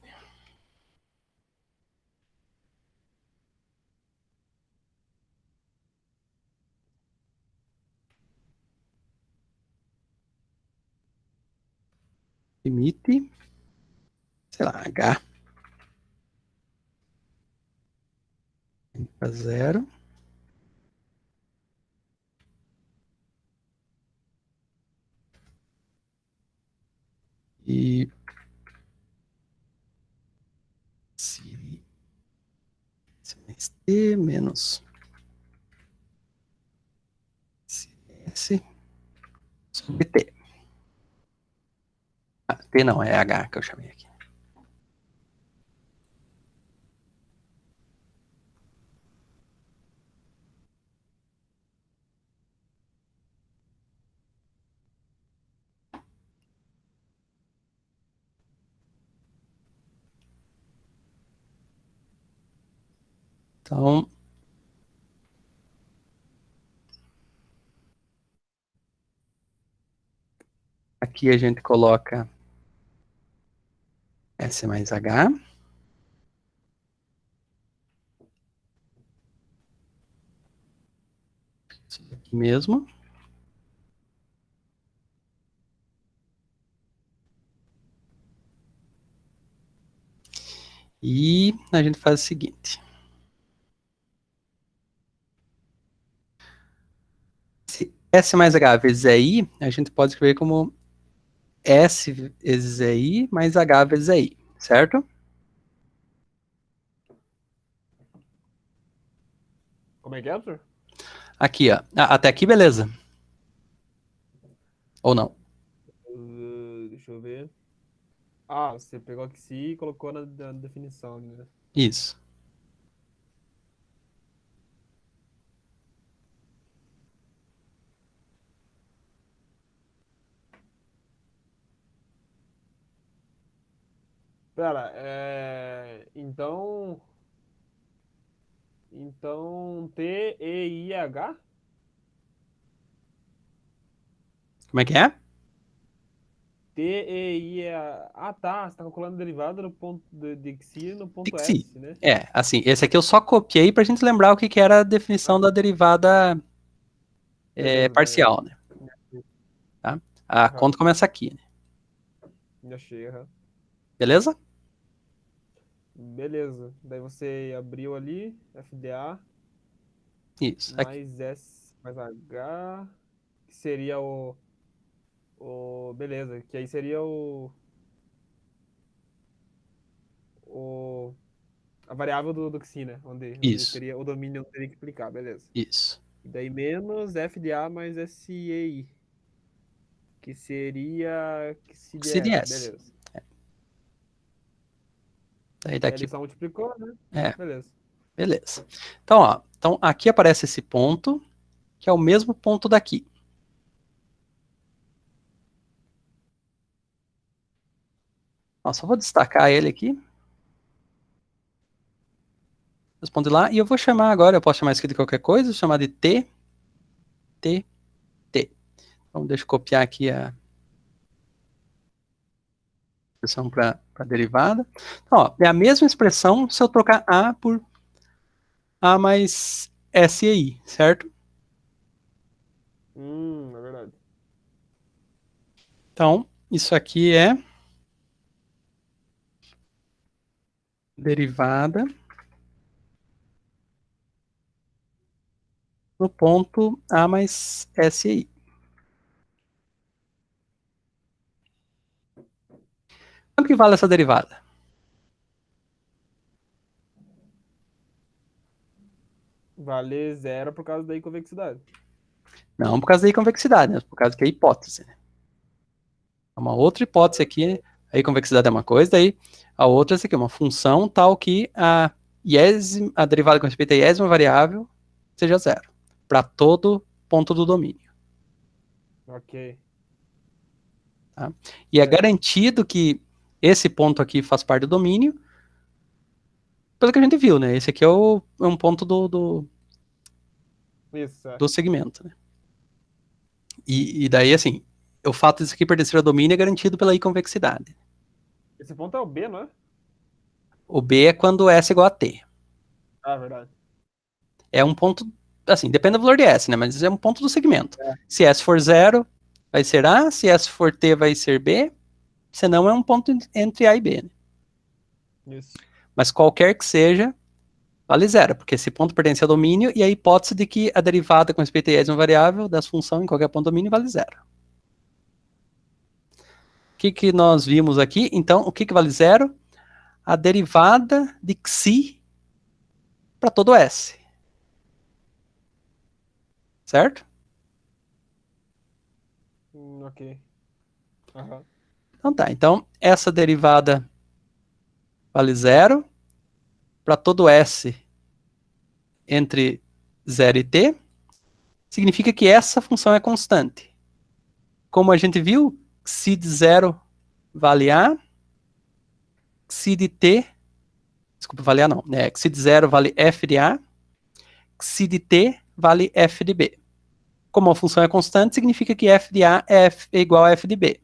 S1: Limite, sei lá, h para 0. E se mais t menos s sobre t. Ah, t não, é h que eu chamei aqui. Então, aqui a gente coloca S mais H. Isso aqui mesmo. E a gente faz o seguinte. Se S mais H vezes EI, a gente pode escrever como S vezes EI mais H vezes EI, certo?
S2: Como é que é, Arthur?
S1: Aqui, ó. Até aqui, beleza. Ou não?
S2: Deixa eu ver. Ah, você pegou aqui sim e colocou na definição, né?
S1: Isso.
S2: Pera, então TEIH?
S1: Como é que é?
S2: TEIH. Ah, tá. Você tá calculando a derivada no ponto de xi no ponto
S1: Dixie.
S2: S, né?
S1: É, assim, esse aqui eu só copiei pra gente lembrar o que era a definição da derivada
S2: Beleza, beleza.
S1: parcial, né? Tá? A
S2: Aham,
S1: conta começa aqui, né?
S2: já achei, aham.
S1: Beleza?
S2: Beleza. Daí você abriu ali, FDA,
S1: Isso. Aqui.
S2: mais S, mais H, que seria beleza, que aí seria o, a variável do xi, né? Onde
S1: Isso.
S2: teria o domínio, teria que aplicar, beleza.
S1: Isso.
S2: E daí menos FDA mais SEI, que seria xi de S,
S1: CDS.
S2: beleza.
S1: Daí
S2: Daí
S1: daqui.
S2: ele só multiplicou, né?
S1: É,
S2: Beleza.
S1: beleza. Então, ó. Então, aqui aparece esse ponto, que é o mesmo ponto daqui. Ó, só vou destacar ele aqui. Responde lá. E eu vou chamar agora, eu posso chamar isso aqui de qualquer coisa, vou chamar de T, T, T. Então, deixa eu copiar aqui a expressão para a derivada. Então, ó, é a mesma expressão se eu trocar A por A mais SEI, certo?
S2: É verdade.
S1: Então, isso aqui é derivada no ponto A mais SEI. Quanto que vale essa derivada?
S2: Vale zero por causa da inconvexidade.
S1: Não por causa da convexidade, né? Por causa que é hipótese. Né? É uma outra hipótese aqui, a convexidade é uma coisa, daí a outra é essa aqui, uma função tal que a derivada com respeito à iésima variável seja zero, para todo ponto do domínio.
S2: Ok.
S1: Tá? E é
S2: Certo.
S1: garantido que esse ponto aqui faz parte do domínio, pelo que a gente viu, né? Esse aqui é um ponto
S2: Isso, é.
S1: do segmento. Né? E daí, assim, o fato disso aqui pertencer ao domínio é garantido pela inconvexidade.
S2: Esse ponto é o B, não é?
S1: O B é quando S é igual a T.
S2: Ah, verdade.
S1: É um ponto, assim, depende do valor de S, né? Mas é um ponto do segmento.
S2: É.
S1: Se S for zero, vai ser A, se S for T, vai ser B, senão é um ponto entre A e B. Né?
S2: Isso.
S1: Mas qualquer que seja, vale zero, porque esse ponto pertence ao domínio e a hipótese de que a derivada com respeito a iésima variável dessa função em qualquer ponto do domínio vale zero. O que nós vimos aqui? Então, o que vale zero? A derivada de xi para todo S. Certo?
S2: Ok. Aham.
S1: Então tá. Então, essa derivada vale zero para todo S entre 0 e t. Significa que essa função é constante. Como a gente viu, xi de zero vale A, xi de t, desculpa, vale A não, né? Xi de zero vale f de A, xi de t vale f de B. Como a função é constante, significa que f de A é igual a f de B.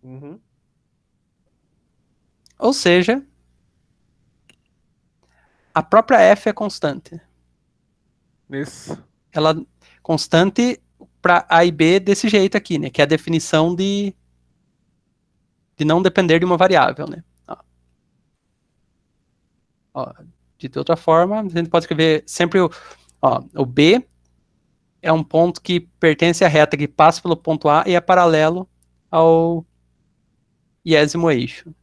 S2: Uhum.
S1: Ou seja, a própria f é constante.
S2: Isso.
S1: Ela é constante para A e B desse jeito aqui, né? Que é a definição de não depender de uma variável, né? Ó, de outra forma, a gente pode escrever sempre o B é um ponto que pertence à reta que passa pelo ponto A e é paralelo ao iésimo eixo.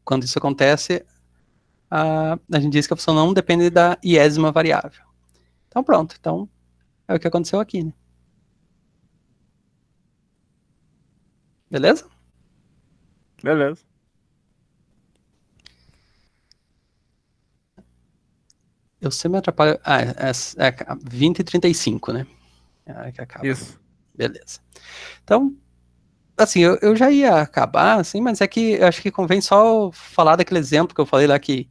S1: Quando isso acontece, a gente diz que a função não depende da iésima variável. Então pronto, então é o que aconteceu aqui, né? Beleza?
S2: Beleza.
S1: Eu sempre me atrapalho. É 20 e 35, né? É que acaba.
S2: Isso.
S1: Beleza. Então, assim, eu já ia acabar, assim, mas é que eu acho que convém só falar daquele exemplo que eu falei lá que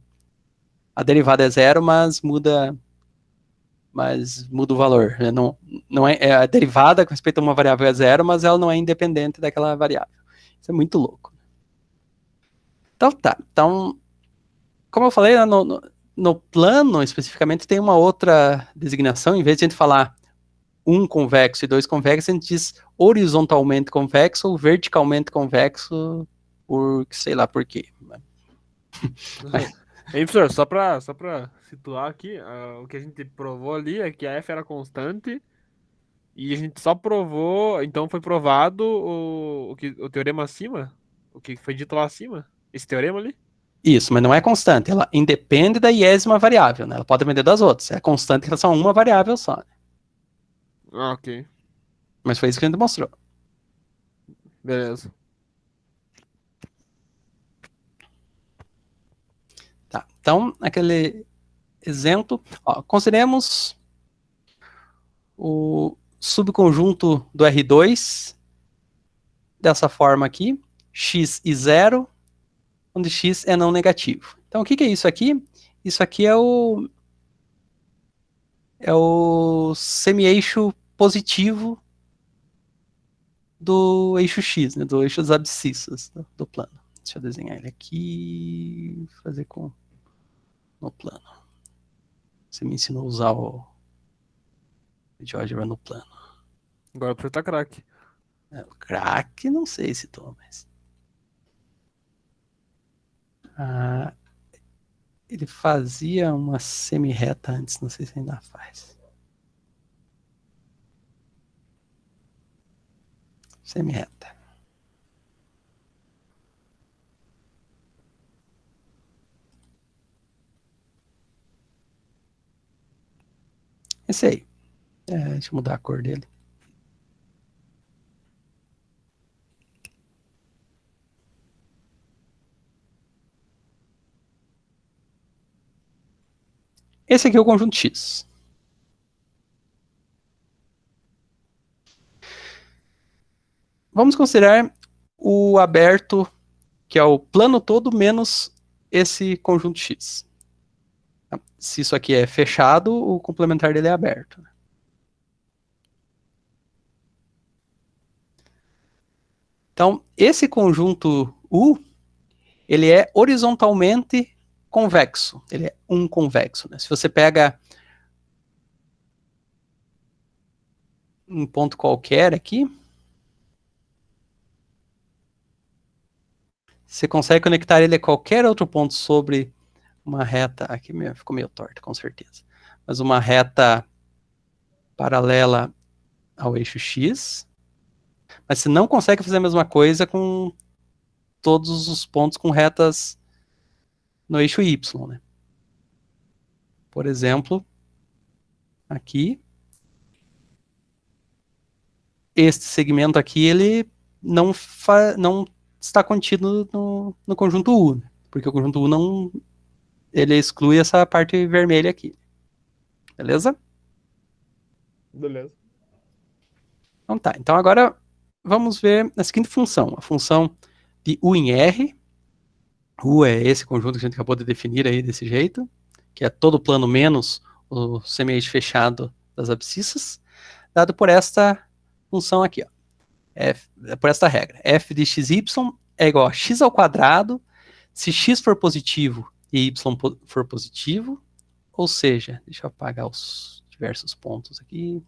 S1: a derivada é zero, mas muda o valor. Né? Não é a derivada com respeito a uma variável é zero, mas ela não é independente daquela variável. Isso é muito louco. Então tá. Então, como eu falei, né, no plano especificamente tem uma outra designação. Em vez de a gente falar um convexo e dois convexos, a gente diz horizontalmente convexo ou verticalmente convexo, por sei lá por quê.
S2: Hein, professor, só pra situar aqui, o que a gente provou ali é que a F era constante e a gente só provou, então foi provado o teorema acima, o que foi dito lá acima, esse teorema ali.
S1: Isso, mas não é constante. Ela independe da iésima variável, né? Ela pode depender das outras. É constante em relação a uma variável só. Né?
S2: Ah, ok.
S1: Mas foi isso que a gente mostrou.
S2: Beleza.
S1: Tá. Então, aquele exemplo, ó, consideremos o subconjunto do R2 dessa forma aqui, x e zero, onde x é não negativo. Então, o que é isso aqui? Isso aqui é o semi-eixo positivo do eixo x, né, do eixo das abscissas do plano. Deixa eu desenhar ele aqui, fazer no plano. Você me ensinou a usar o GeoGebra no plano.
S2: Agora o professor tá craque.
S1: O crack, não sei se tô, mas... ele fazia uma semi-reta antes, não sei se ainda faz. Semi-reta. Esse aí. Deixa eu mudar a cor dele. Esse aqui é o conjunto X. Vamos considerar o aberto, que é o plano todo menos esse conjunto X. Se isso aqui é fechado, o complementar dele é aberto. Então, esse conjunto U, ele é horizontalmente convexo. Ele é um convexo. Né? Se você pega um ponto qualquer aqui, você consegue conectar ele a qualquer outro ponto sobre uma reta, aqui ficou meio torta, com certeza, mas uma reta paralela ao eixo X, mas você não consegue fazer a mesma coisa com todos os pontos com retas no eixo Y, né? Por exemplo, aqui, este segmento aqui, ele não está contido no conjunto U, né? Porque o conjunto U não, ele exclui essa parte vermelha aqui. Beleza?
S2: Beleza.
S1: Então tá. Então agora vamos ver a seguinte função. A função de U em R. U é esse conjunto que a gente acabou de definir aí desse jeito, que é todo o plano menos o semi-eixo fechado das abscissas, dado por esta função aqui, ó. Por esta regra. F de xy é igual a x ao quadrado se x for positivo e y for positivo, ou seja, deixa eu apagar os diversos pontos aqui.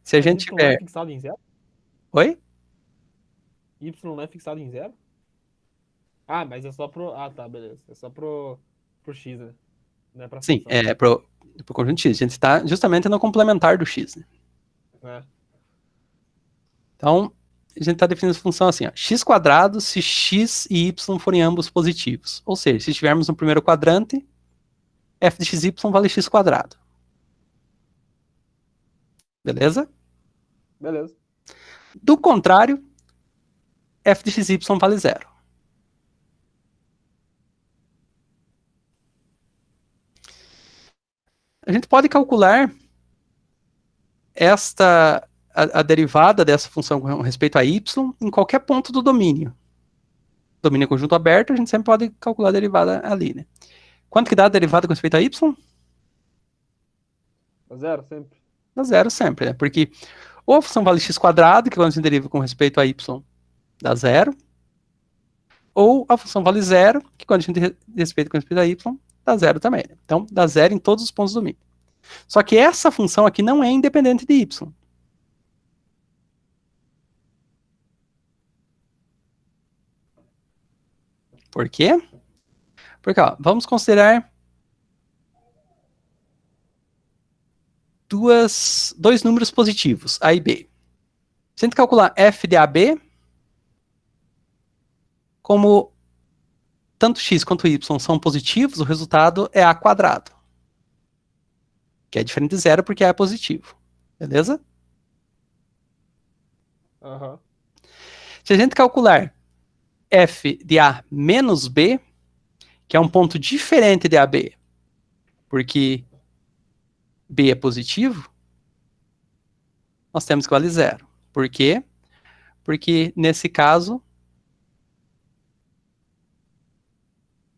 S1: Se a
S2: Mas
S1: gente
S2: Y não é
S1: tiver...
S2: fixado em zero?
S1: Oi?
S2: Y não é fixado em zero? Ah, mas é só pro. Ah, tá, beleza. É só pro X, né? Não é pra
S1: Sim,
S2: função.
S1: pro conjunto x. A gente está justamente no complementar do x. Né?
S2: É.
S1: Então, a gente está definindo essa função assim, ó, x² se x e y forem ambos positivos. Ou seja, se estivermos no primeiro quadrante, f de xy vale x². Beleza?
S2: Beleza.
S1: Do contrário, f de xy vale 0. A gente pode calcular a derivada dessa função com respeito a y em qualquer ponto do domínio. Domínio é conjunto aberto, a gente sempre pode calcular a derivada ali, né? Quanto que dá a derivada com respeito a y?
S2: A 0 sempre.
S1: Dá 0 sempre, né? Porque ou a função vale x², que quando se deriva com respeito a y dá 0, ou a função vale 0, que quando a gente respeita com respeito a y dá 0 também. Né? Então, dá 0 em todos os pontos do domínio. Só que essa função aqui não é independente de y. Por quê? Porque, ó, vamos considerar dois números positivos, A e B. Se a gente calcular f de AB, como tanto x quanto y são positivos, o resultado é A², que é diferente de zero porque A é positivo. Beleza?
S2: Aham.
S1: Se a gente calcular f de A menos B, que é um ponto diferente de AB, porque B é positivo, nós temos que vale 0. Por quê? Porque, nesse caso,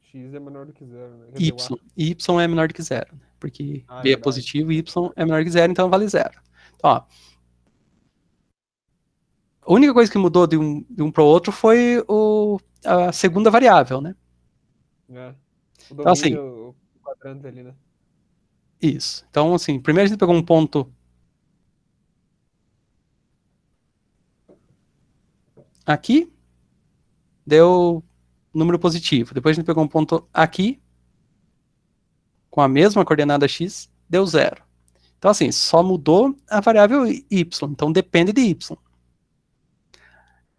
S2: X é menor do que 0, né? Quer dizer,
S1: y é menor do que 0. Né? Porque
S2: é
S1: B é
S2: verdade.
S1: positivo e y é menor que 0, então vale 0. Então, ó, a única coisa que mudou de um para o outro foi a segunda variável, né?
S2: É. O
S1: Então, assim,
S2: domínio, o quadrante ali, né?
S1: isso. Então, assim, primeiro a gente pegou um ponto aqui, deu número positivo. Depois a gente pegou um ponto aqui, com a mesma coordenada x, deu 0. Então, assim, só mudou a variável y, então depende de y.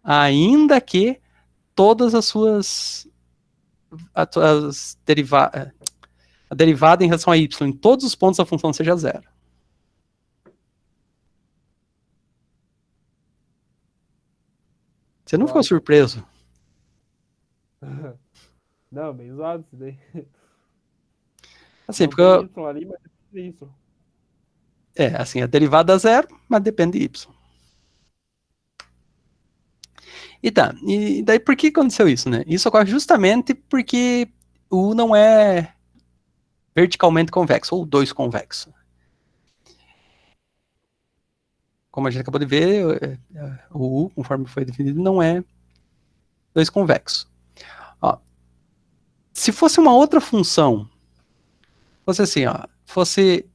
S1: Ainda que todas as suas a derivada em relação a y em todos os pontos da função seja 0. Você não ficou surpreso?
S2: Não, bem zoado isso daí.
S1: Assim,
S2: Não
S1: porque
S2: tem Y ali, mas tem Y.
S1: assim, a derivada é 0, mas depende de y. E tá, e daí por que aconteceu isso, né? Isso ocorre justamente porque o U não é verticalmente convexo, ou 2 convexo. Como a gente acabou de ver, o U, conforme foi definido, não é 2 convexo. Ó, se fosse uma outra função, fosse assim, ó, fosse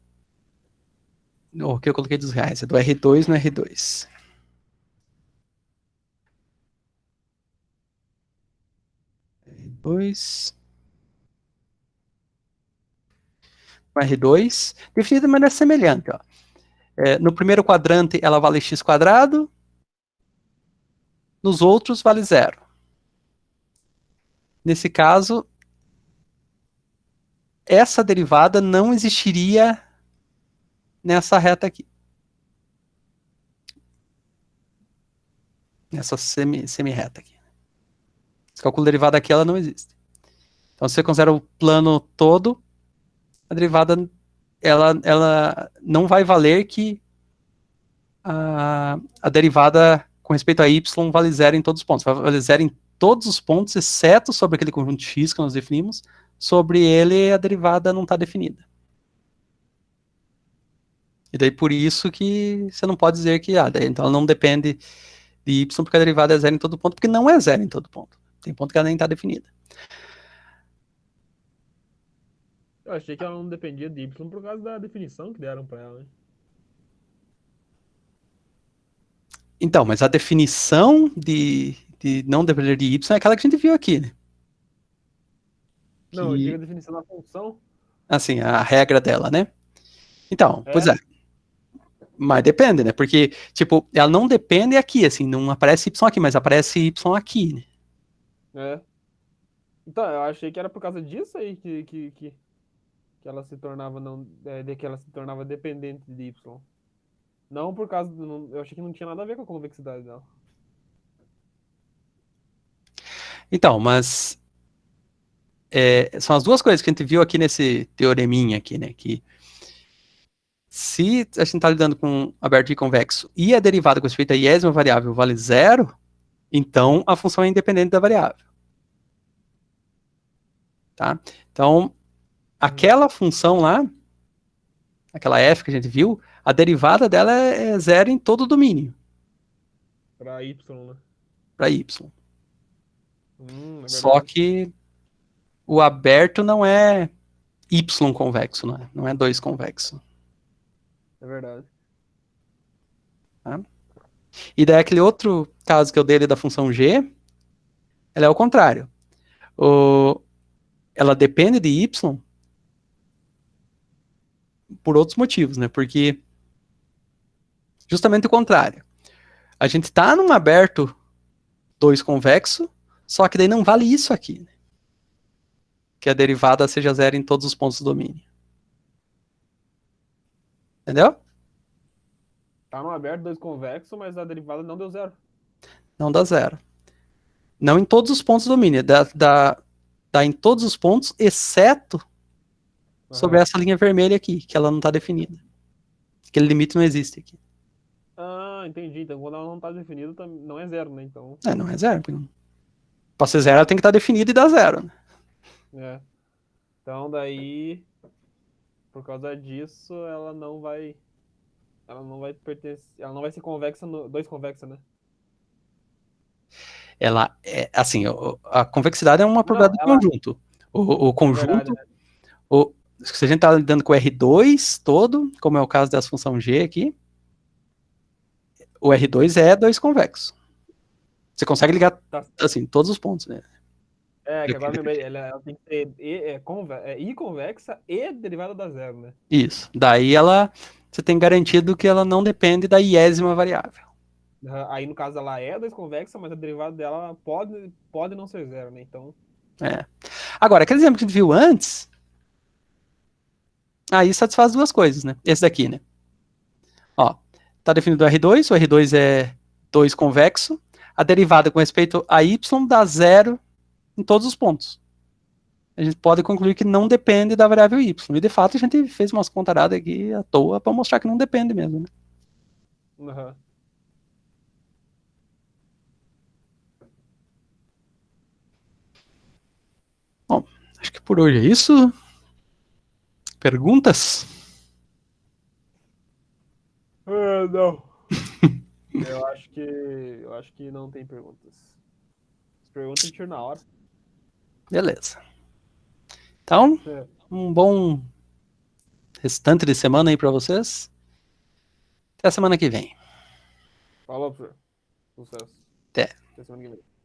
S1: o que eu coloquei dos reais, é do R2 no R2. R2 no R2, definido de maneira semelhante, ó. No primeiro quadrante ela vale x², nos outros vale 0. Nesse caso, essa derivada não existiria nessa reta aqui. Nessa semi-reta aqui. Se calcula a derivada aqui, ela não existe. Então, se você considera o plano todo, a derivada ela não vai valer que a derivada com respeito a y vale 0 em todos os pontos. Vai valer 0 em todos os pontos, exceto sobre aquele conjunto x que nós definimos. Sobre ele, a derivada não está definida. E daí por isso que você não pode dizer que então ela não depende de y porque a derivada é 0 em todo ponto, porque não é 0 em todo ponto. Tem ponto que ela nem está definida.
S2: Eu achei que ela não dependia de Y por causa da definição que deram pra ela, né?
S1: Então, mas a definição de não depender de y é aquela que a gente viu aqui, né?
S2: Não, eu digo
S1: Que,
S2: a definição da função.
S1: assim, a regra dela, né? Então, pois
S2: É?
S1: é. Mas depende, né? Porque, tipo, ela não depende aqui, assim, não aparece Y aqui, mas aparece Y aqui, né?
S2: É. Então, eu achei que era por causa disso aí que ela se tornava não, de que ela se tornava dependente de Y. Não por causa do, eu achei que não tinha nada a ver com a convexidade dela.
S1: Então, mas são as duas coisas que a gente viu aqui nesse teoreminha aqui, né? Que se a gente está lidando com aberto e convexo e a derivada com respeito à iésima variável vale zero, então a função é independente da variável. Tá? Então, aquela função lá, aquela f que a gente viu, a derivada dela é zero em todo o domínio,
S2: Pra Y, né?
S1: para y.
S2: É
S1: Só
S2: verdade.
S1: que o aberto não é y convexo, não é 2 convexo.
S2: É verdade.
S1: Tá? E daí aquele outro caso que eu dei ali da função g, ela é o contrário. Ela depende de y por outros motivos, né? Porque justamente o contrário. A gente está num aberto 2 convexo, só que daí não vale isso aqui, né? Que a derivada seja zero em todos os pontos do domínio. Entendeu?
S2: Tá no aberto, dois convexo, mas a derivada não deu zero.
S1: Não dá zero. Não em todos os pontos do domínio. Dá em todos os pontos, exceto sobre
S2: Aham.
S1: essa linha vermelha aqui, que ela não está definida. Aquele limite não existe aqui.
S2: Ah, entendi. Então, quando ela não tá definida, não é zero, né? Então,
S1: Não é zero. Para ser zero, ela tem que estar definida e dar zero. Né?
S2: é. Então, daí, por causa disso, ela não vai pertencer, ela não vai ser convexa dois convexa, né?
S1: Ela é, assim, a convexidade é uma
S2: Não,
S1: propriedade do
S2: ela
S1: conjunto. O
S2: é verdade,
S1: conjunto,
S2: né?
S1: se a gente está lidando com o R2 todo, como é o caso dessa função G aqui, o R2 é 2 convexo. Você consegue ligar,
S2: Tá.
S1: assim, todos os pontos, né?
S2: É, que agora eu lembrei, ela tem que ser I convexa e derivada da zero, né?
S1: Isso. Daí você tem garantido que ela não depende da iésima variável.
S2: Aí, no caso, ela é dois convexa, mas a derivada dela pode não ser zero, né? Então,
S1: É. Agora, aquele exemplo que a gente viu antes, aí satisfaz duas coisas, né? Esse daqui, né? Ó, tá definido o R2 é 2 convexo, a derivada com respeito a y dá zero em todos os pontos. A gente pode concluir que não depende da variável y. E de fato a gente fez umas contaradas aqui à toa para mostrar que não depende mesmo. Né?
S2: aham.
S1: Bom, acho que por hoje é isso. Perguntas?
S2: Não. Eu acho que não tem perguntas. As perguntas a gente tira na hora.
S1: Beleza. Então,
S2: É.
S1: um bom restante de semana aí para vocês. Até a semana que vem.
S2: Falou, professor. Sucesso.
S1: Até.
S2: Até semana que vem.